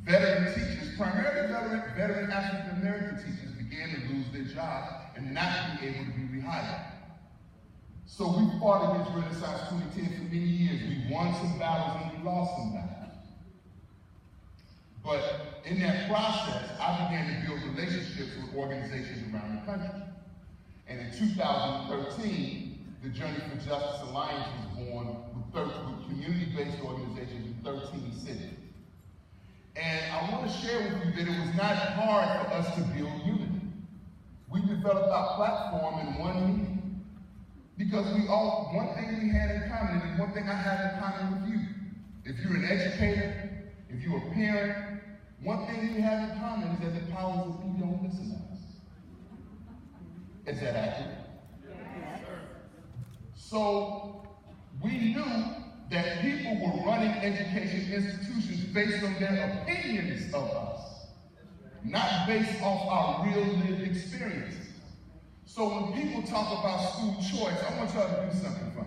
veteran teachers, primarily veteran African American teachers, began to lose their jobs and not be able to be rehired. So we fought against Renaissance 2010 for many years. We won some battles and we lost some battles. But in that process, I began to build relationships with organizations around the country. And in 2013, the Journey for Justice Alliance was born with community-based organizations in 13 cities. And I want to share with you that it was not hard for us to build unity. We developed our platform in one meeting. Because one thing we had in common, and one thing I have in common with you, if you're an educator, if you're a parent, one thing we have in common is that the powers that be don't listen to us. Is that accurate? Yes. So we knew that people were running education institutions based on their opinions of us, not based off our real lived experiences. So when people talk about school choice, I want y'all to do something for me.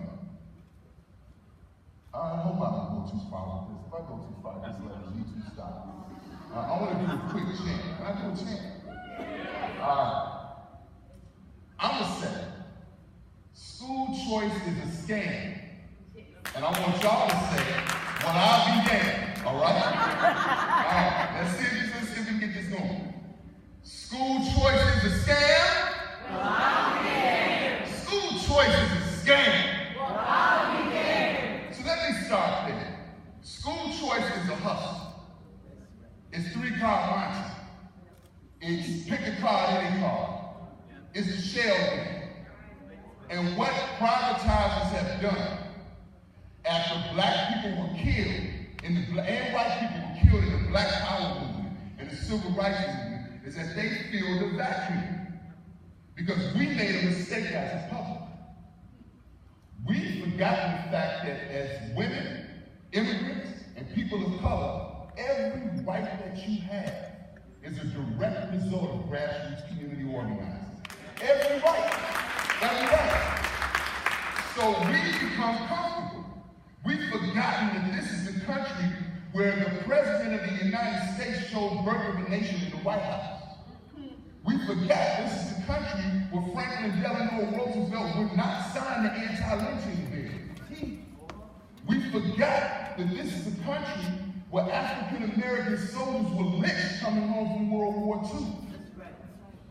I hope I don't go too far with this. If I go too far, just let Jitu stop. I want to do a quick chant. Can I do a chant? I'm going to say, school choice is a scam. And I want y'all to say, well, I'll be damned. All right? All right. Let's see if we can get this going. School choice is a scam. Well, I'll be damned. School choice is a scam. Well, I'll be damned. So let me start there. School choice is a hustle. It's 3-card Monte. It's pick a card, any card. It's a shell game. And what privatizers have done after black people were killed and white people were killed in the Black Power movement and the Civil Rights movement is that they filled a vacuum because we made a mistake as a public. We've forgotten the fact that as women, immigrants, and people of color, every right that you have is a direct result of grassroots community organizing. Every right. Every right. So we've become comfortable. We've forgotten that this is the country where the President of the United States showed birth of a nation in the White House. We forgot this is the country where Franklin Delano Roosevelt would not sign the anti-lynching bill. We forgot that this is the country where African-American soldiers were lynched coming home from World War II.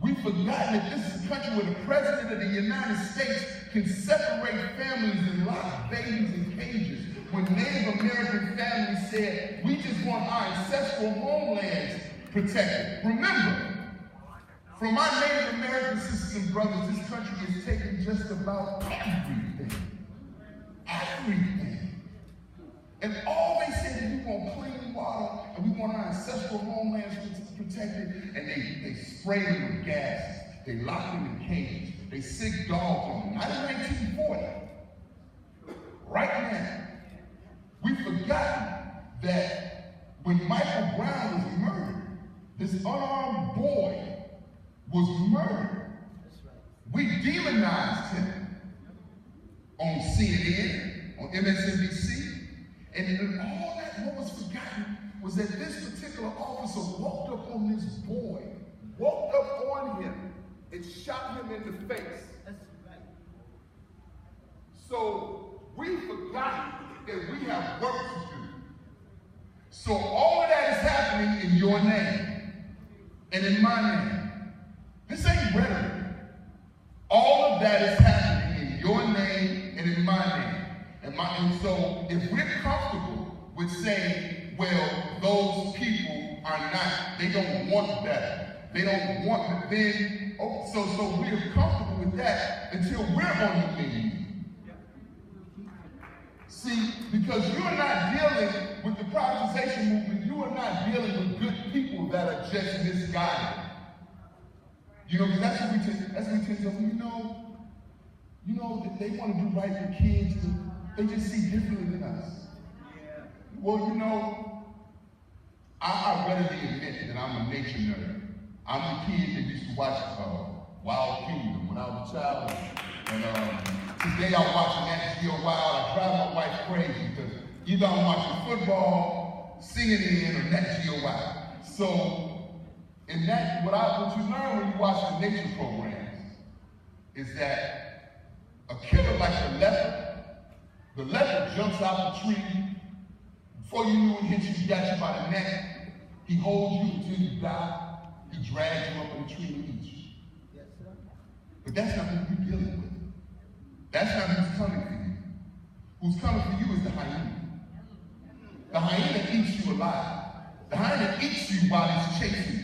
We've forgotten that this is a country where the President of the United States can separate families and lock babies in cages. When Native American families said, we just want our ancestral homelands protected. Remember, from my Native American sisters and brothers, this country is taking just about everything. Everything. And all they said is we want clean water and we want our ancestral homelands protected, and they sprayed them with gas. They locked them in cages. They sick dogs on them. Not in 1940. Right now, we've forgotten that when Michael Brown was murdered, this unarmed boy was murdered. We demonized him on CNN, on MSNBC, and all that, what was forgotten was that this particular officer walked up on this boy, walked up on him, and shot him in the face. So we've forgotten that we have work to do. So all of that is happening in your name and in my name. This ain't rhetoric. All of that is happening in your name and in my name. And so if we're comfortable with saying, well, those people are not, they don't want better. They don't want the thing. Oh, so we're comfortable with that until we're on the lead. See, because you're not dealing with the privatization movement, you are not dealing with good people that are just misguided. You know, because that's what we tend to say, you know that they want to do right for kids, they just see differently than us. Well, I readily admit that I'm a nature nerd. I'm the kid that used to watch Wild Kingdom when I was a child. And today I'm watching Nat Geo Wild. I drive my wife crazy because either I'm watching football, CNN, or Nat Geo Wild. So, in that, what you learn when you watch the nature programs is that a killer like the leopard jumps out the tree. Before you knew it hit you, he got you by the neck. He holds you until you die. He drags you up in the tree and eats you. Yes, sir. But that's not who you're dealing with. That's not who's coming for you. Who's coming for you is the hyena. The hyena eats you alive. The hyena eats you while he's chasing you.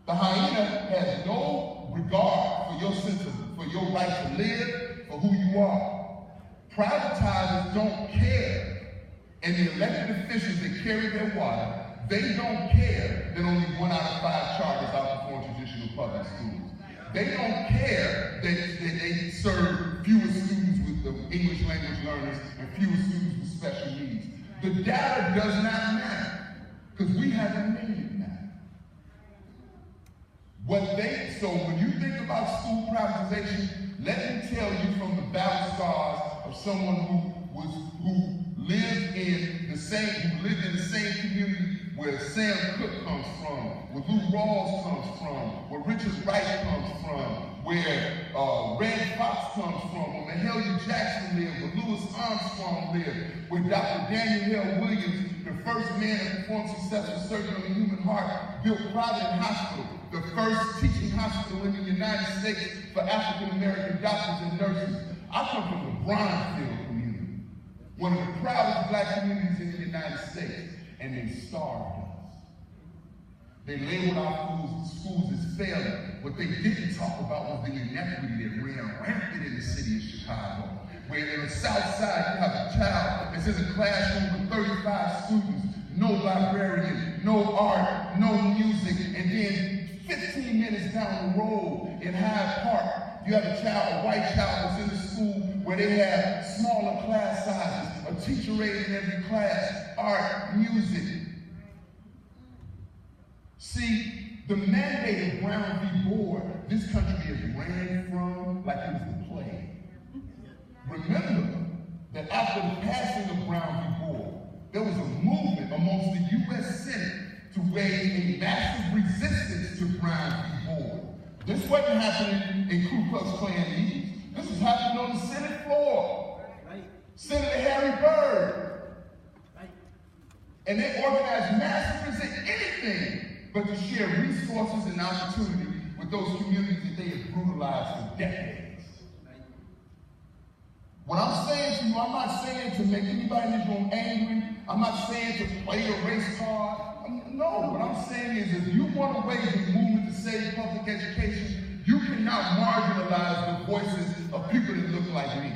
The hyena has no regard for your right to live, for who you are. Privatizers don't care. And the elected officials that carry their water, they don't care that only 1 out of 5 charters outperform traditional public schools. They don't care that they serve fewer students with English language learners and fewer students with special needs. The data does not matter because we haven't made it matter. So when you think about school privatization, let me tell you from the battle scars of someone who lived in the same community where Sam Cooke comes from, where Lou Rawls comes from, where Richard Wright comes from, where Red Fox comes from, where Mahalia Jackson lived, where Louis Armstrong lived, where Dr. Daniel Hill Williams, the first man that performed successful surgery on the human heart, built Providence Hospital, the first teaching hospital in the United States for African-American doctors and nurses. I come from the Bronzeville community, one of the proudest black communities in the United States, and they starved us. They labeled our schools as failing. What they didn't talk about was the inequity that ran rampant in the city of Chicago. where in the South Side you have a child that's in a classroom with 35 students, no librarian, no art, no music, and then 15 minutes down the road in Hyde Park, you have a white child that's in the school where they have smaller class sizes, a teacher aide in every class, art, music. See, the mandate of Brown v. Board, this country has ran from like it was the plague. Remember that after the passing of Brown v. Board, there was a movement amongst the U.S. Senate to raise a massive resistance to Brown v. Board. This wasn't happening in Ku Klux Klan meetings. This was happening on the Senate floor. Right. Senator Harry Byrd. Right. And they organized massive resistance, anything but to share resources and opportunity with those communities that they have brutalized for decades. Right. What I'm saying to you, I'm not saying to make anybody in this room angry. I'm not saying to play a race card. No, what I'm saying is if you want to wage a movement to save public education, you cannot marginalize the voices of people that look like me.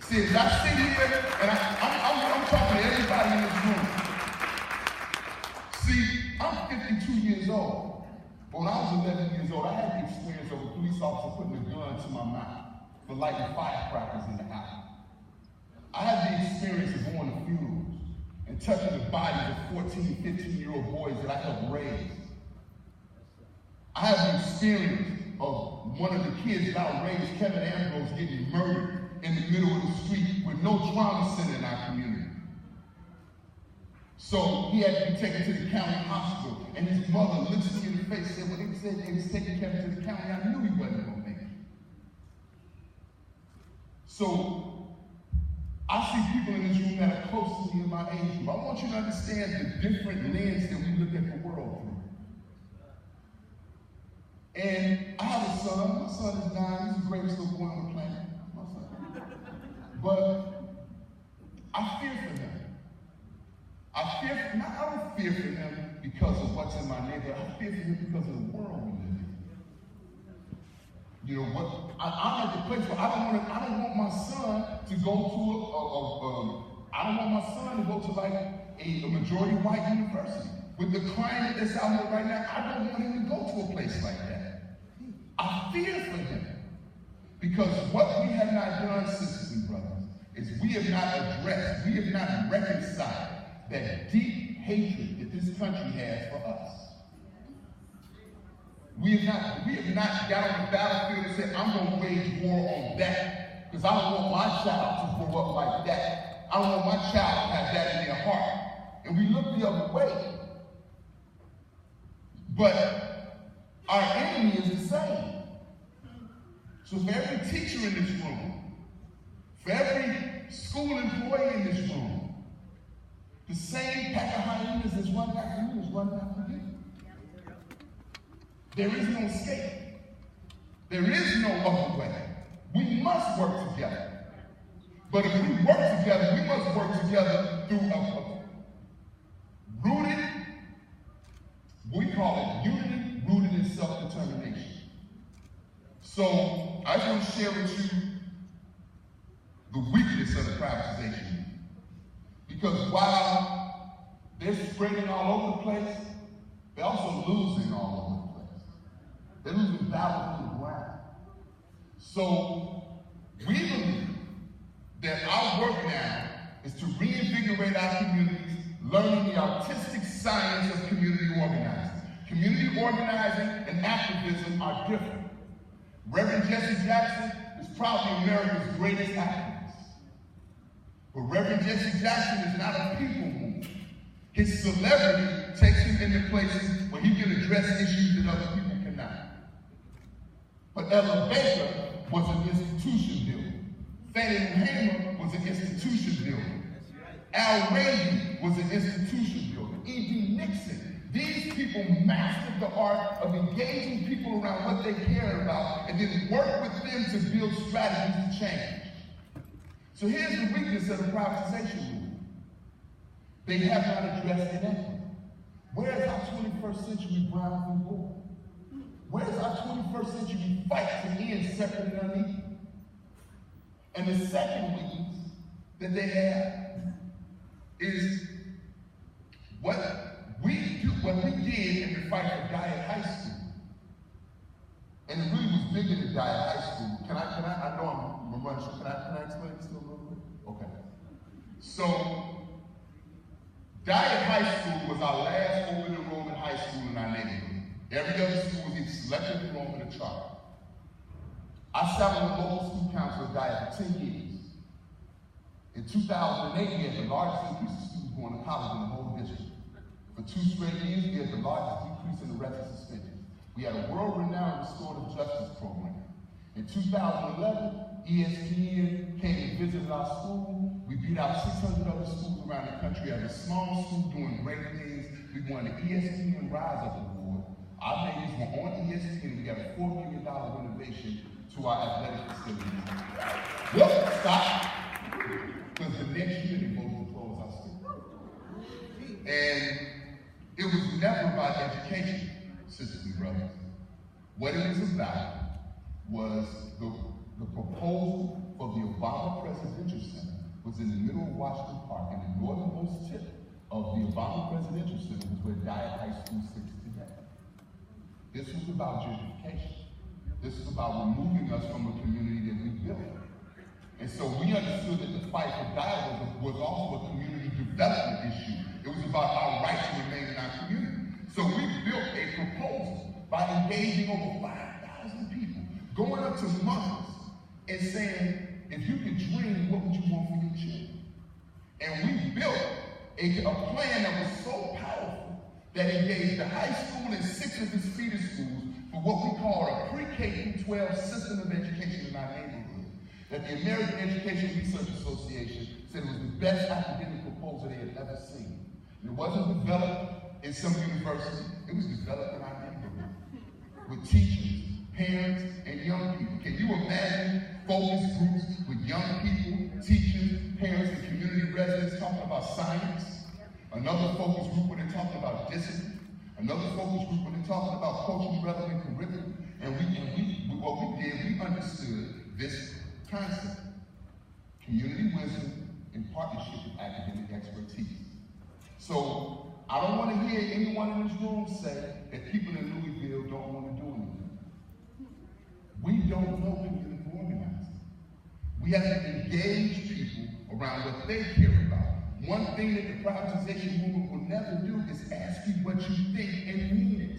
See, as I sit here, and I'm talking to everybody in this room. See, I'm 52 years old. But when I was 11 years old, I had the experience of a police officer putting a gun to my mouth for lighting firecrackers in the house. I had the experience of going to funerals and touching the bodies of 14, 15-year-old boys that I helped raise. I have the experience of one of the kids that I raised, Kevin Ambrose, getting murdered in the middle of the street with no trauma center in our community. So he had to be taken to the county hospital, and his mother looked me in the face and said, when they said they was taking Kevin to the county, I knew he wasn't going to make it. So I see people in this room that are close to me in my age group. I want you to understand the different lens that we look at the world through. And I have a son. My son is 9. He's the greatest little boy on the planet. My son. But I fear for him. I don't fear for him because of what's in my neighborhood. I fear for him because of the world we live in. You know what? I'm at the place where I don't want my son to go to like a majority white university. With the climate that's out there right now, I don't want him to go to a place like that. I fear for him. Because what we have not done, sisters and brothers, is we have not addressed, we have not reconciled that deep hatred that this country has for us. We have not got on the battlefield and said, I'm going to wage war on that because I don't want my child to grow up like that. I don't want my child to have that in their heart. And we look the other way. But our enemy is the same. So for every teacher in this room, for every school employee in this room, the same pack of hyenas that's run after you is run after you. There is no escape. There is no other way. We must work together. But if we work together, we must work together through a rooted, we call it unity, rooted in self-determination. So I just want to share with you the weakness of the privatization. Because while they're spreading all over the place, they're also losing all over the place. They're losing battles on the ground. So we believe that our work now is to reinvigorate our communities, learning the artistic science of community organizing. Community organizing and activism are different. Reverend Jesse Jackson is probably America's greatest activist. But Reverend Jesse Jackson is not a people mover. His celebrity takes him into places where he can address issues that other people cannot. But Ella Baker was an institution builder. Fannie Lou Hamer was an institution builder. Al Raby was an institution builder. E.D. Nixon. These people mastered the art of engaging people around what they care about and then work with them to build strategies to change. So here's the weakness of the privatization movement. They have not addressed inequity. Where is our 21st century Brown v. Board? Where is our 21st century fight to end separate and unequal? And the second weakness that they have is what we did in the fight for Diane High School. And it really was bigger than Diane High School. I know I'm running short. Can I explain this a little bit? Okay. So, Diane High School was our last open enrollment high school in our neighborhood. Every other school was either selective enrollment or charter. I sat on the local school council at Diane for 10 years. In 2008, we had the largest increase of students going to college in the whole district. For 2 straight years, we had the largest decrease in the rest of suspensions. We had a world-renowned restorative justice program. In 2011, ESPN came and visited our school. We beat out 600 other schools around the country as a small school doing great things. We won the ESPN Rise Up Award. Our babies were on ESPN. We got a $4 million renovation to our athletic facilities. Whoop, stop. Because the next year they voted to close our school. And it was never about education, sisters and brothers. What it was about was the proposal for the Obama Presidential Center was in the middle of Washington Park, and the northernmost tip of the Obama Presidential Center was where Diane High School sits today. This was about gentrification. This is about removing us from a community that we built. And so we understood that the fight for Diane was also a community development issue. It was about our right to remain in our community. So we built a proposal by engaging over 5,000 people, going up to mothers and saying, if you could dream, what would you want for your children? And we built a plan that was so powerful that engaged the high school and 6 of its feeder schools for what we call a pre-K through 12 system of education in our neighborhood. That the American Education Research Association said it was the best academic proposal they had ever seen. And it wasn't developed in some university, it was developed in our neighborhood with teachers, parents, and young people. Can you imagine focus groups with young people, teachers, parents, and community residents talking about science? Another focus group when they're talking about discipline. Another focus group when they're talking about culturally relevant curriculum. And what we did, we understood this concept. Community wisdom in partnership with academic expertise. So I don't want to hear anyone in this room say that people in Louisville don't want to do anything. We don't know community organizing. We have to engage people around what they care about. One thing that the privatization movement will never do is ask you what you think and mean it.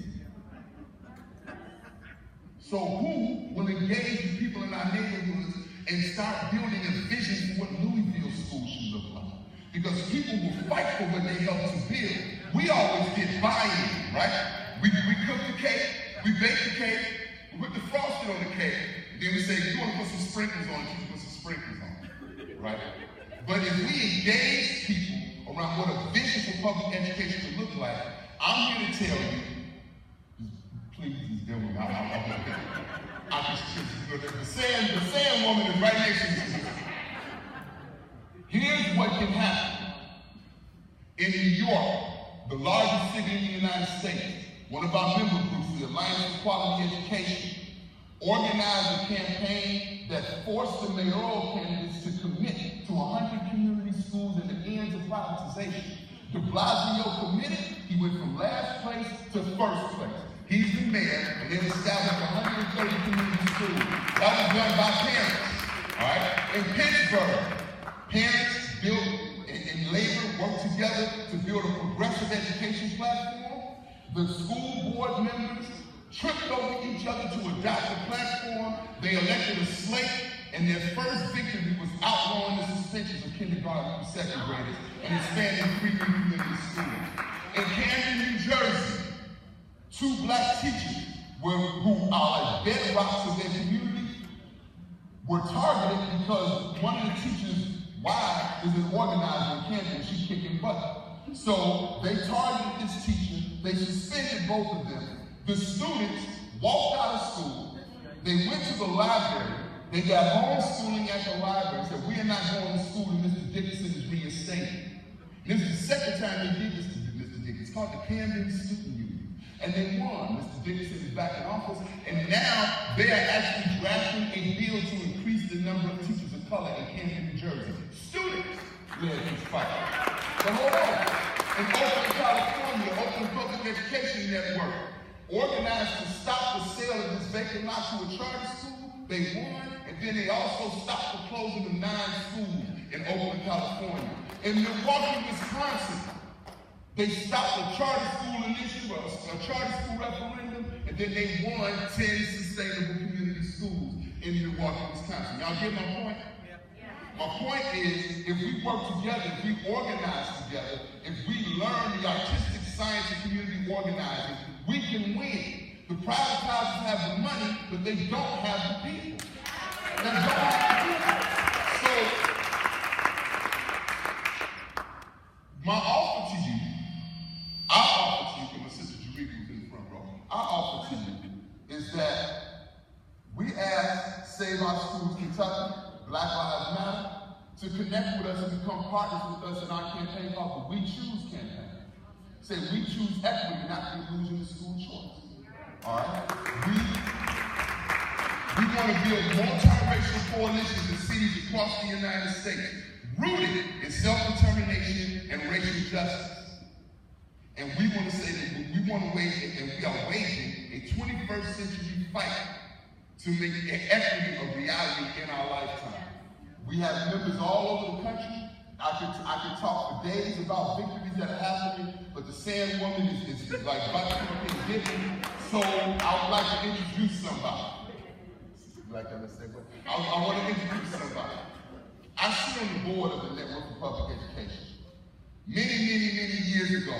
So who will engage with people in our neighborhoods and start building a vision for what Louisville schools should look like? Because people will fight for what they help to build. We always get buy-in, right? We cook the cake, we bake the cake, we put the frosting on the cake, and then we say, if you want to put some sprinkles on it, you can put some sprinkles on it, right? But if we engage people around what a vision for public education should look like, I'm here to tell you, please, the sand woman is right next to me. Here's what can happen. In New York, the largest city in the United States, one of our member groups, the Alliance for Quality Education, organized a campaign that forced the mayoral candidates to commit to 100 community schools at the ends of privatization. De Blasio committed, he went from last place to first place. He's the mayor, and they've established 130 community schools. That was done by parents, all right? In Pittsburgh, parents built and labor worked together to build a progressive education platform. The school board members tripped over each other to adopt the platform. They elected a slate, and their first victory was outlawing the suspensions of kindergarten and second graders and expanding free community schools. In Camden, New Jersey, 2 black teachers who are like bedrocks of their community were targeted because one of the teachers' wife is an organizer in Camden. She's kicking butt. So they targeted this teacher. They suspended both of them. The students walked out of school. They went to the library. They got homeschooling at the library. Said, we are not going to school, and Mr. Dickinson is reinstated. This is the second time they did this to Mr. Dickinson. It's called the Camden Student Union. And they won. Mr. Dickinson is back in office. And now they are actually drafting a bill to increase the number of teachers of color in Camden, New Jersey. Students led this fight. But hold on. In Oakland, California, the Oakland Public Education Network organized to stop the sale of this vacant lot to a charter school. They won, and then they also stopped the closing of 9 schools in Oakland, California. In Milwaukee, Wisconsin, they stopped a charter school initiative, a charter school referendum, and then they won 10 sustainable community schools in Milwaukee, Wisconsin. Y'all get my point? My point is, if we work together, if we organize together, if we learn the artistic science of community organizing, we can win. The privatizers have the money, but they don't have the people. They don't have the people. So, my offer to you, our offer to you, because my sister Jitu was in the front row, our offer to you is that we ask Save Our Schools Kentucky, Black Lives Matter, to connect with us and become partners with us in our campaign called the We Choose campaign. Say, we choose equity, not the illusion of school choice. All right? We want to build multiracial coalitions in cities across the United States, rooted in self-determination and racial justice. And we want to say that we want to wage, and we are waging a 21st century fight to make equity a reality in our lifetime. We have members all over the country. I could talk for days about victories that are happening, but the sand woman is like about to come up and get me. So I would like to introduce somebody. I want to introduce somebody. I sit on the board of the Network for Public Education. Many years ago,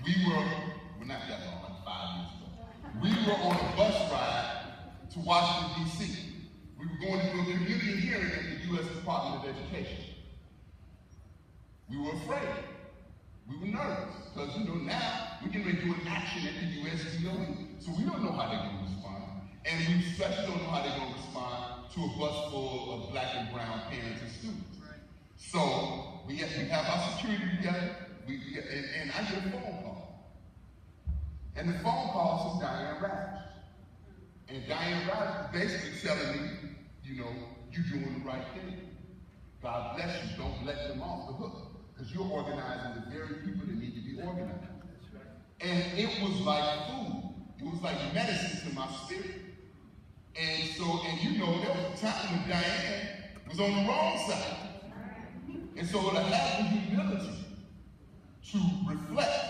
we were, well not that long, like 5 years ago, we were on a bus ride to Washington, D.C. We were going to do a community hearing at the U.S. Department of Education. We were afraid. We were nervous, because now we're getting ready to do an action at the U.S. DOE. So we don't know how they're going to respond. And we especially don't know how they're going to respond to a bus full of black and brown parents and students. So we have our security together, and I get a phone call. And the phone call is from Diane Ravitch. And Diane Ravitch is basically telling me, you're doing the right thing. God bless you, don't let them off the hook. Because you're organizing the very people that need to be organized. And it was like food. It was like medicine to my spirit. And so, there was a time when Diane was on the wrong side. And so to have the humility to reflect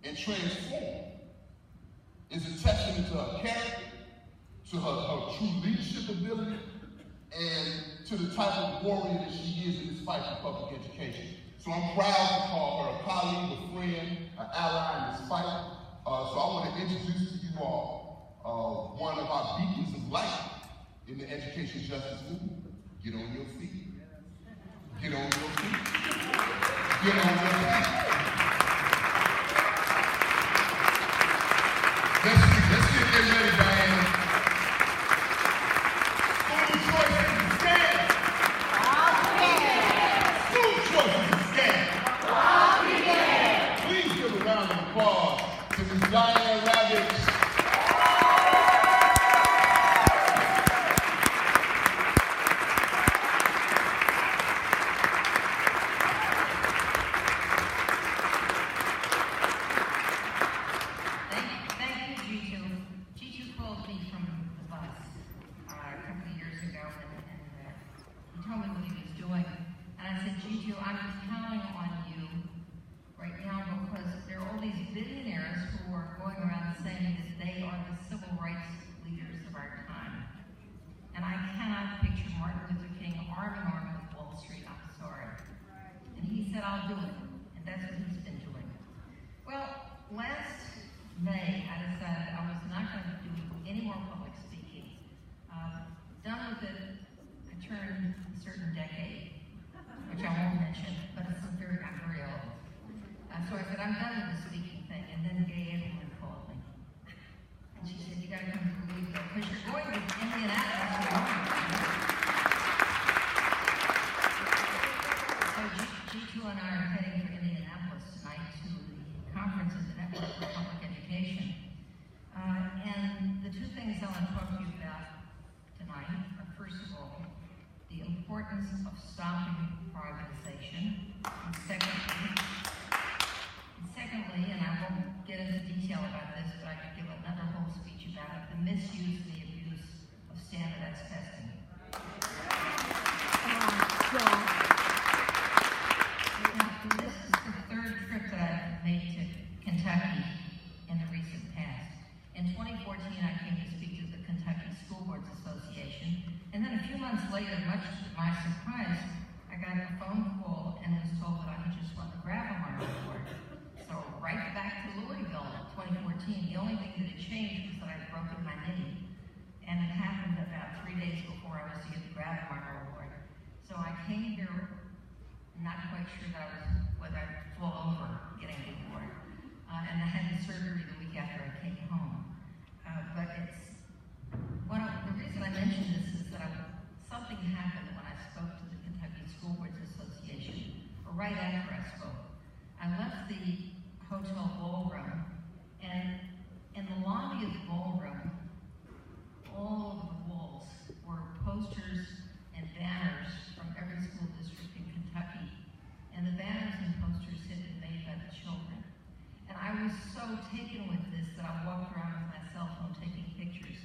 and transform is a testament to her character, to her true leadership ability, and to the type of warrior that she is in this fight for public education. So I'm proud to call her a colleague, a friend, an ally in this fight. So I want to introduce to you all one of our beacons of light in the education justice movement. Get on your feet. Get on your feet. Get on your feet. Let's get ready, Diane. School choice is a scam. School choice is a scam. Please give a round of applause to Ms. Diane Ravitch. Jitu called me from the bus a couple of years ago, and he told me what he was doing. And I said, Jitu, I'm counting on you right now because there are all these billionaires who are going around saying that they are the civil rights leaders of our time. And I cannot picture Martin Luther King arm in arm with Wall Street. I'm sorry. And he said, I'll do it. And that's what he's been doing. Well, last May, I decided I was not going to do any more public speaking. Done with it, I turned a certain decade, which I won't mention, but I'm very old. So I said, I'm done with the speaking thing. And then Gay Abraham called me. And she said, you got to come to Louisville, because you're going to Indianapolis. So Jitu and I are heading for Indianapolis tonight to the conference of the Network for Public Education. And the two things I want to talk to you about tonight are, first of all, the importance of stopping privatization, and secondly, and I won't get into detail about this, but I could give another whole speech about it, the misuse and the abuse of standardized testing. This is the third trip that I've made to Kentucky in the recent past. In 2014, I came to speak to the Kentucky School Boards Association, and then a few months later, much to my surprise, I got a phone call and was told that I had just won the Ravitch Award. So right back to Louisville in 2014. The only thing that had changed was that I'd broken my knee, and it happened about 3 days before I was to get the Ravitch Award. So I came here not quite sure that whether I'd fall over getting the award. And I had the surgery the week after I came home. But the reason I mention this is that something happened when I spoke to the Kentucky School Boards Association, or right after I spoke. I left the hotel ballroom, and in the lobby of the ballroom, all over the walls were posters and banners from every school district in Kentucky. And the banners and posters had been made by the children. And I was so taken with this that I walked around with my cell phone taking pictures.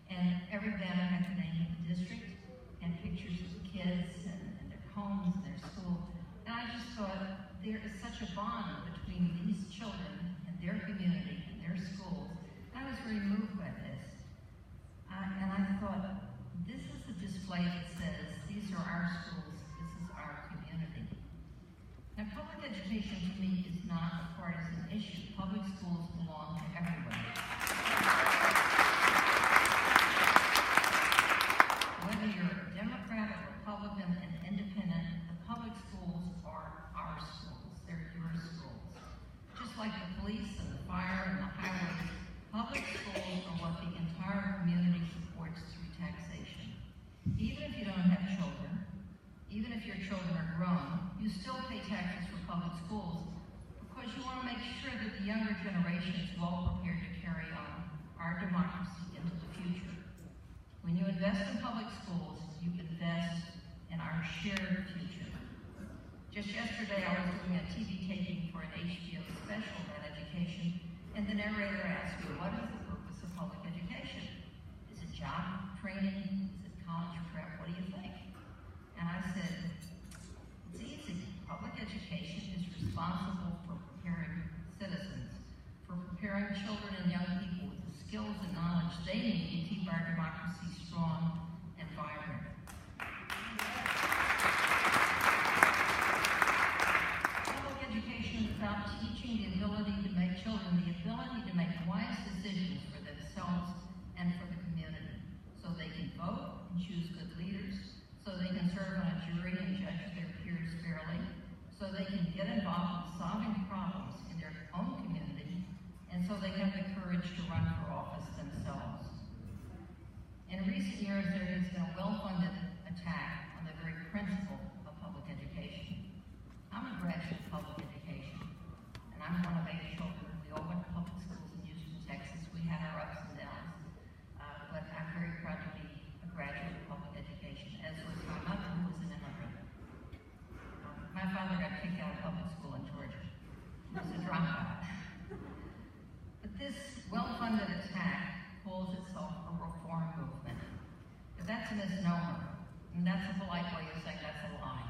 And every banner had the name of the district and pictures of the kids and their homes and their school. And I just thought there is such a bond between these children and their community and their schools. And I was very moved by this. And I thought, this is a display that says, these are our schools, this is our community. Now, public education to me is not a partisan issue. Public schools belong to everyone. Whether you're a Democrat, a Republican, an independent, the public schools are our schools. They're your schools. Just like the police and the fire and the highways, public schools are what the entire community supports through taxation. Even if you don't have children, even if your children are grown, you still pay taxes for public schools because you want to make sure that the younger generation is well prepared to carry on our democracy into the future. When you invest in public schools, you invest in our shared future. Just yesterday, I was doing a TV taping for an HBO special about education, and the narrator asked me, what is the purpose of public education? Is it job training? Is it college prep? What do you think? And I said, it's easy. Public education is responsible for preparing citizens, for preparing children and young people with the skills and knowledge they need to keep our democracy strong and vibrant. Public education is about teaching the ability to make children the ability to make wise decisions for themselves and for the community, so they can vote and choose good leaders, so they can serve on a jury and judge their peers fairly, so they can get involved in solving problems in their own community, and so they have the courage to run for office themselves. In recent years, there has been a well-funded attack on the very principle of public education. I'm a graduate of public education, and I'm one of 8 children. We all went to public schools in Houston, Texas. We had our ups and downs, but I'm very proud to be a graduate of public education, as was my mother, who was an immigrant. My father got kicked out of public school in Georgia. He was a dropout. But this well-funded attack calls itself a reform movement. But that's a misnomer, and that's a polite way of saying that's a lie.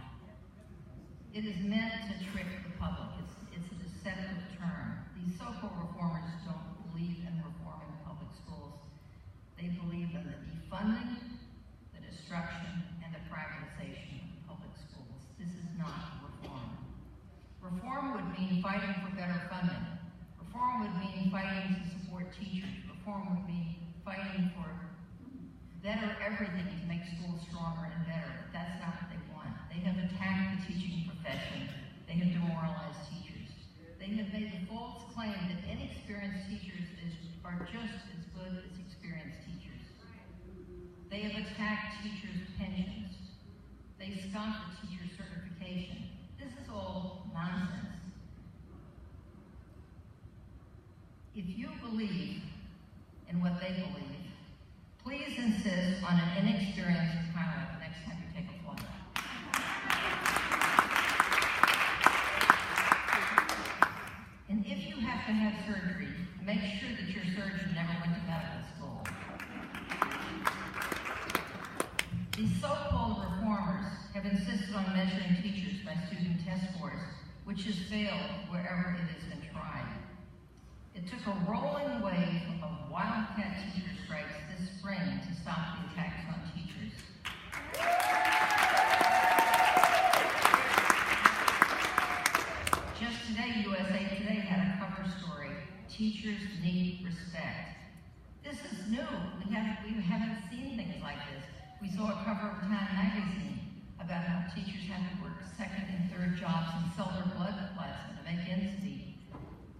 It is meant to trick the public. It's a deceptive term. These so-called reformers don't believe in reforming public schools. They believe in the defunding, the destruction, and the privatization of public schools. This is not reform. Reform would mean fighting for better funding. Reform would mean fighting to support teachers. Reform would mean fighting for better everything to make schools stronger and better. But that's not what they want. They have attacked the teaching profession. They have demoralized teachers. They have made the false claim that inexperienced teachers are just as good as experienced teachers. They have attacked teachers' pensions. They scoff at teacher certification. This is all nonsense. If you believe in what they believe, please insist on an inexperienced pilot next time you take a flight. And if you have to have surgery, make sure that your surgeon never went to medical school. These so-called reformers have insisted on measuring teachers by student test scores, which has failed wherever it has been tried. It took a rolling wave of wildcat teacher strikes this spring to stop the attacks on teachers. Just today, USA Today had a cover story, "Teachers Need Respect." This is new. We haven't seen things like this. We saw a cover of Time magazine about how teachers have to work second and third jobs and sell their blood plasma to make ends meet.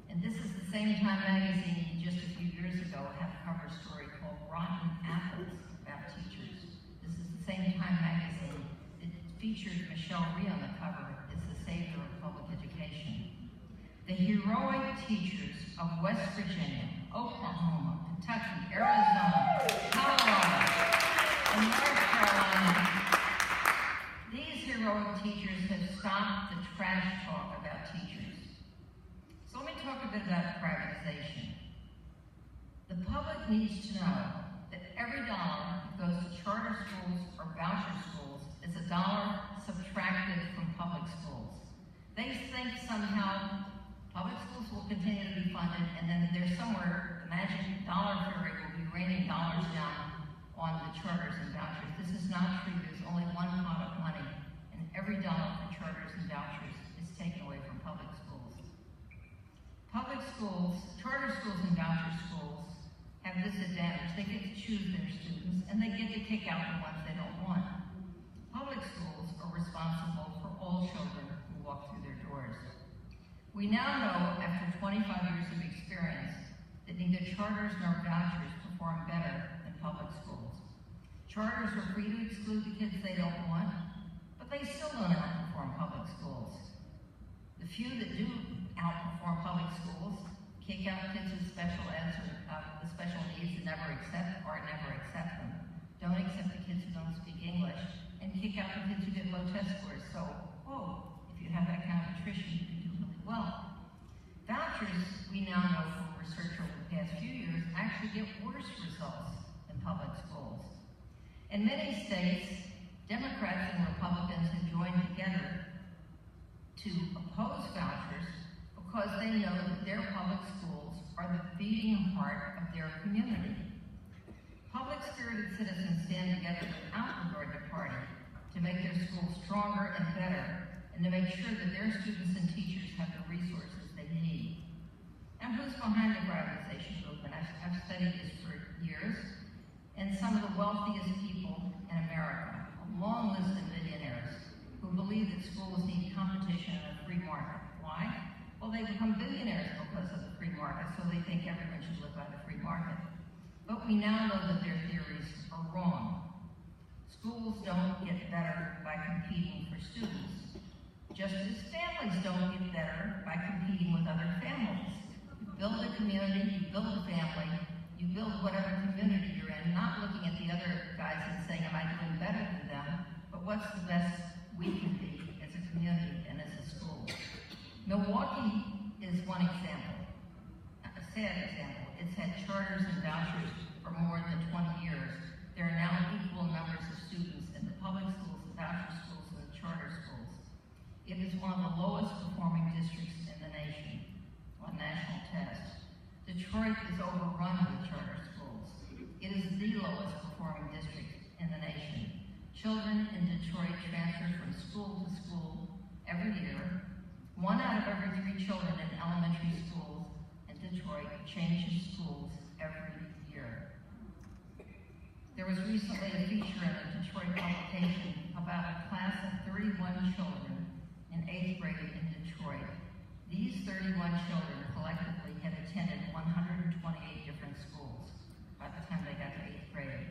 And this is the same Time magazine just a few years ago had a cover story called "Rotten Apples" about teachers. This is the same Time magazine that featured Michelle Rhee on the cover as the savior of public education. The heroic teachers of West Virginia, Oklahoma, Kentucky, Arizona, Colorado, and North Carolina, these heroic teachers have stopped the trash talk about teachers. So let me talk a bit about privatization. The public needs to know that every dollar that goes to charter schools or voucher schools is a dollar subtracted from public schools. They think somehow public schools will continue to be funded, and then there's somewhere the magic dollar fairy will be raining dollars down on the charters and vouchers. This is not true. There's only one pot of money, and every dollar for charters and vouchers is taken away from public schools. Public schools, charter schools and voucher schools have this advantage. They get to choose their students, and they get to kick out the ones they don't want. Public schools are responsible for all children who walk through their doors. We now know, after 25 years of experience, that neither charters nor vouchers perform better than public schools. Charters are free to exclude the kids they don't want, but they still don't outperform public schools. The few that do outperform public schools kick out kids with special eds or with special needs and never accept them, don't accept the kids who don't speak English, and kick out the kids who get low test scores. So, whoa, if you have that kind of attrition, you can do really well. Vouchers, we now know from research over the past few years, actually get worse results than public schools. In many states, Democrats and Republicans have joined together to oppose vouchers because they know that their public schools are the beating heart of their community. Public-spirited citizens stand together without regard to party to make their schools stronger and better, and to make sure that their students and teachers have the resources they need. And who's behind the privatization movement? I've studied this for years, and some of the wealthiest people in America, a long list of millionaires, who believe that schools need competition and a free market. Why? Well, they become billionaires because of the free market, so they think everyone should live by the free market. But we now know that their theories are wrong. Schools don't get better by competing for students, just as families don't get better by competing with other families. You build a community, you build a family, you build whatever community you're in, not looking at the other guys and saying, am I doing better than them, but what's the best we can be as a community and as a school. Milwaukee is one example, a sad example. It's had charters and vouchers for more than 20 years. There are now equal numbers of students in the public schools, the voucher schools, and the charter schools. It is one of the lowest performing districts in the nation on national tests. Detroit is overrun with charter schools. It is the lowest performing district in the nation. Children in Detroit transfer from school to school every year. 1 out of every 3 children in elementary schools in Detroit changes schools every year. There was recently a feature in a Detroit publication about a class of 31 children in 8th grade in Detroit. These 31 children collectively had attended 128 different schools by the time they got to 8th grade.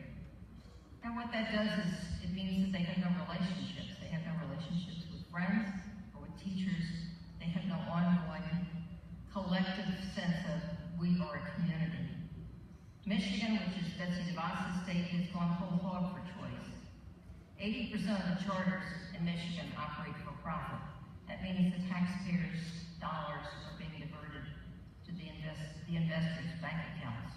And what that does is it means that they have no relationships. They have no relationships with friends or with teachers. They have no ongoing collective sense of we are a community. Michigan, which is Betsy DeVos' state, has gone whole hog for choice. 80% of the charters in Michigan operate for profit. That means the taxpayers' dollars are being diverted to the investors' bank accounts.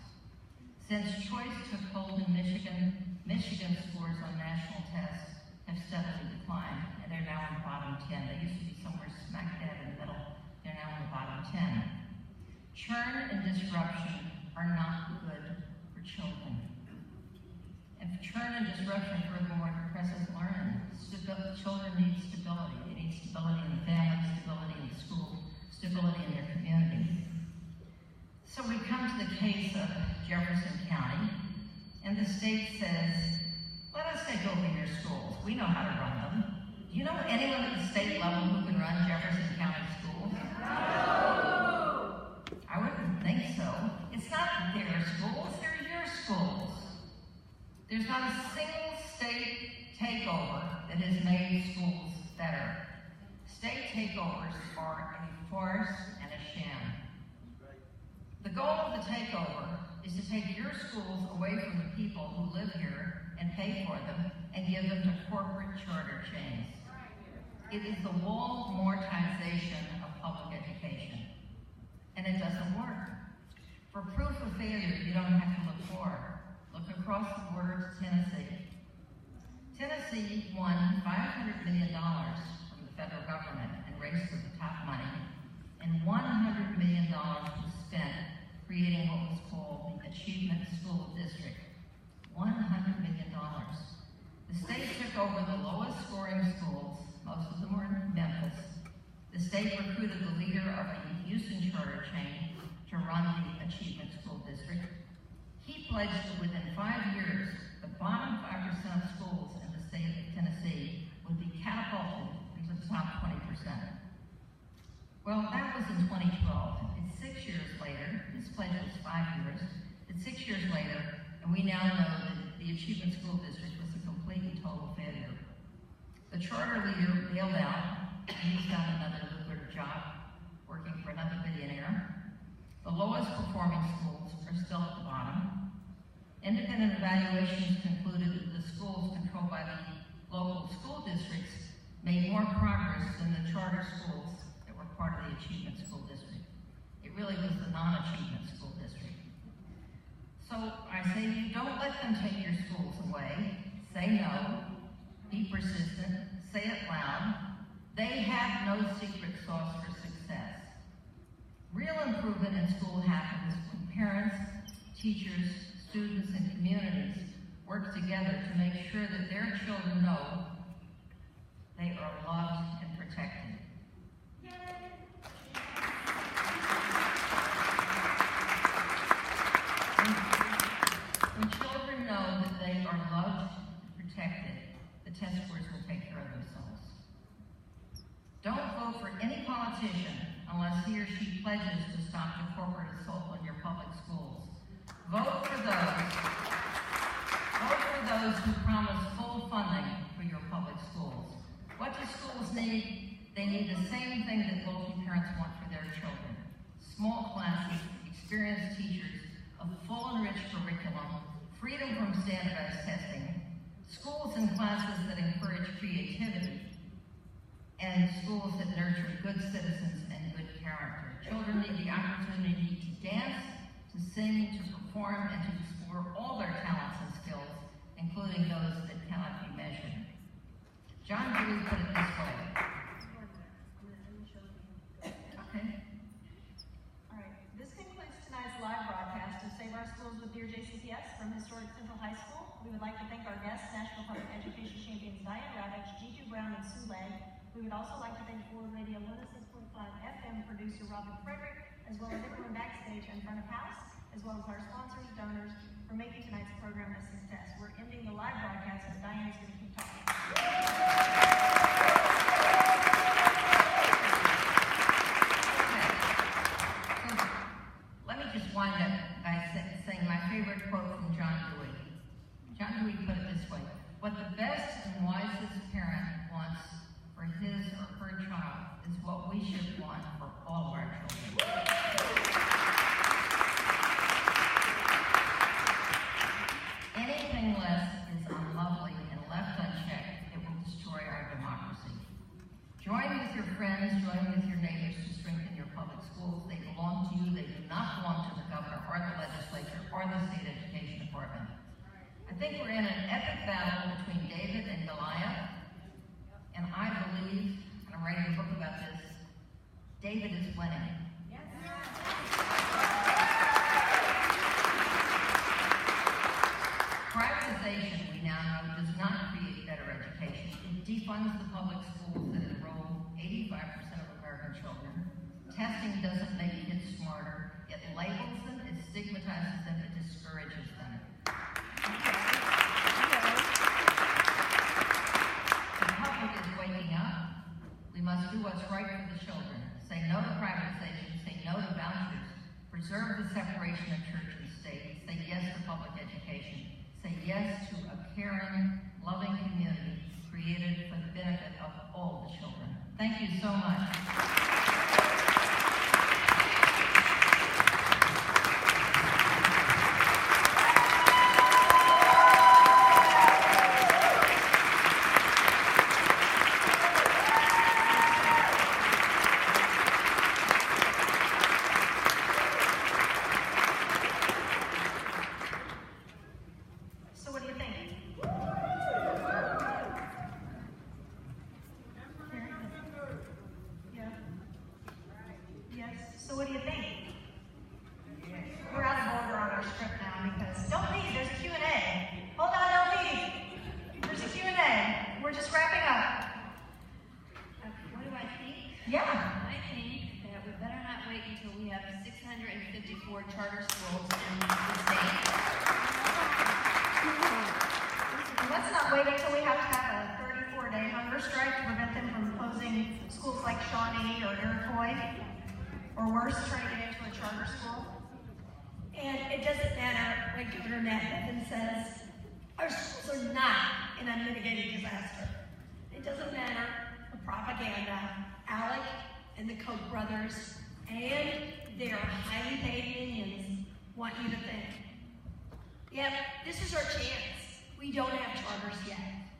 Since choice took hold in Michigan, Michigan scores on national tests have steadily declined, and they're now in the bottom 10. They used to be somewhere smack dab in the middle. They're now in the bottom 10. Churn and disruption are not good for children. And churn and disruption, furthermore, depresses learning. Children need stability. They need stability in the family, stability in the school, stability in their community. So we come to the case of Jefferson County, and the state says, let us take over your schools. We know how to run them. Do you know anyone at the state level who can run Jefferson County schools? No! I wouldn't think so. It's not their schools, they're your schools. There's not a single state takeover that has made schools better. State takeovers are a farce and a sham. The goal of the takeover is to take your schools away from the people who live here and pay for them and give them to corporate charter chains. It is the Walmartization of public education. And it doesn't work. For proof of failure, you don't have to look far. Look across the border to Tennessee. Tennessee won $500 million from the federal government and raced to the top money, and $100 million was spent creating what was called the Achievement School District. $100 million. The state took over the lowest scoring schools, most of them were in Memphis. The state recruited the leader of a Houston charter chain to run the Achievement School District. He pledged that within 5 years, the bottom 5% of schools in the state of Tennessee would be catapulted into the top 20%. Well, that was in 2012. It's 6 years later. This pledge was 5 years. It's 6 years later, and we now know that the Achievement School District was a complete and total failure. The charter leader bailed out, and he's got another lucrative job working for another billionaire. The lowest performing schools are still at the bottom. Independent evaluations concluded that the schools controlled by the local school districts made more progress than the charter schools that were part of the Achievement School District. It really was the non-Achievement School District. So I say you don't let them take your schools away. Say no. Be persistent. Say it loud. They have no secret sauce for success. Real improvement in school happens when parents, teachers, students, and communities work together to make sure that their children know they are loved and protected. When children know that they are loved and protected, the test scores will take care of themselves. Don't vote for any politician unless he or she pledges to stop the corporate assault on your public schools. Vote for those who promise full funding for your public schools. What do schools need? They need the same thing that multi-parents want for their children. Small classes, experienced teachers, a full and rich curriculum, freedom from standardized testing, schools and classes that encourage creativity, and schools that nurture good citizens and good character. Children need the opportunity to dance, to sing, to perform, and to explore all their talents and skills, including those that cannot be measured. John Dewey put it this way. Okay. All right. This concludes tonight's live broadcast of Save Our Schools with Dear JCPS from historic Central High School. We would like to thank our guests, National Public Education champions Diane, Ravitch, Jitu, and Legg. We would also like to thank Forward Radio 106.5 FM producer Robin Frederick, as well as everyone backstage in front of house, as well as our sponsors, donors, for making tonight's program a success. We're ending the live broadcast, and Diane is going to keep talking. Okay. So, let me just wind up by saying my favorite quote from John Dewey. John Dewey put it this way: what the best and wisest parent wants for his or her child is what we should want for all of our children. measures to strengthen your public schools. They belong to you. They do not belong to the governor or the legislature or the state education department. I think we're in an epic battle between David and Goliath, and I believe, and I'm writing a book about this, David is winning. Privatization, we now know, does not create better education. It defunds the public schools that enroll 85% of American children. Testing doesn't make kids smarter. It labels them, it stigmatizes them, it discourages them. The public is waking up. We must do what's right for the children. Say no to privatization, say no to vouchers, preserve the separation of church and state, say yes to public education, say yes to a caring, loving community created for the benefit of all the children. Thank you so much. Charter schools in the state. Let's not wait until we have to have a 34-day hunger strike to prevent them from closing schools like Shawnee or Iroquois, or worse, trying to get into a charter school. And it doesn't matter what Governor Matt says, our schools are not an unmitigated disaster. It doesn't matter the propaganda Alec and the Koch brothers and their highly paid minions want you to think. Yep, this is our chance. We don't have charters yet.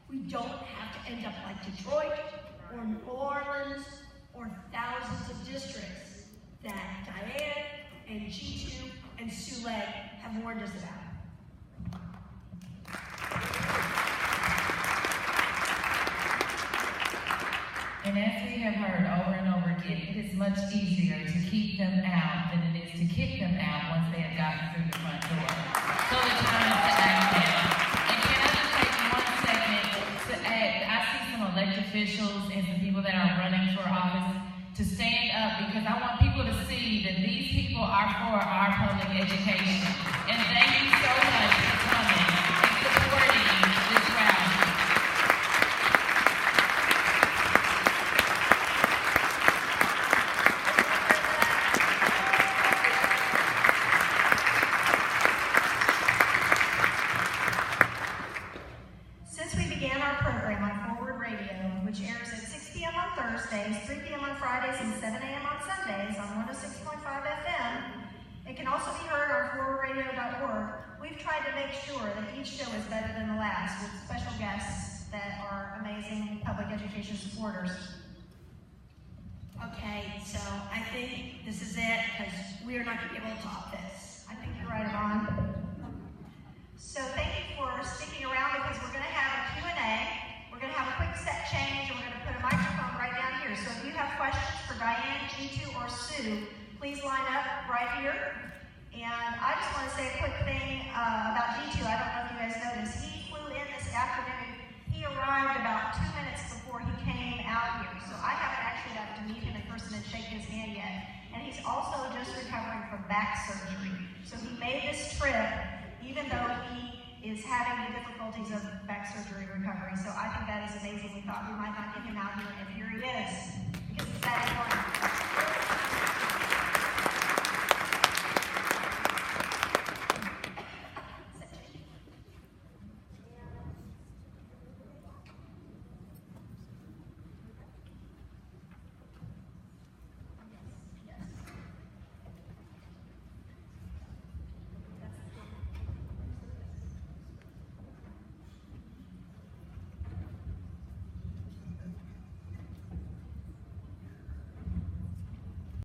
We don't have to end up like Detroit or New Orleans or thousands of districts that Diane and Jitu and Legg have warned us about. And as we have heard over and over again, it is much easier to keep them out than it is to kick them out once they have gotten through the front door. So the time is to act now. And can I just take 1 second to add, I see some elected officials and some people that are running for office to stand up, because I want people to see that these people are for our public education. And thank you so much for coming and supporting this rally. Since we began our program on Forward Radio, which airs at 6 p.m. on Thursdays, 3 p.m. on Fridays, and 7 a.m. on Sundays on 106.5 FM, it can also be heard on forwardradio.org. We've tried to make sure that each show is better than the last, with special guests that are amazing public education supporters. Okay, so I think this is it, because we are not going to be able to top this. I think you're right, Yvonne. So thank you for sticking around, because we're going to have a Q&A. We're going to have a quick set change, and we're going to put a microphone right down here. So if you have questions for Diane, Jitu, or Sue, please line up right here. And I just want to say a quick thing about Jitu. I don't know if you guys noticed. He flew in this afternoon. He arrived about 2 minutes before he came out here. So I haven't actually gotten to meet him in person and shake his hand yet. And he's also just recovering from back surgery. So he made this trip even though he is having the difficulties of back surgery recovery. So I think that is amazing. We thought we might not get him out here, and here he is. Because it's that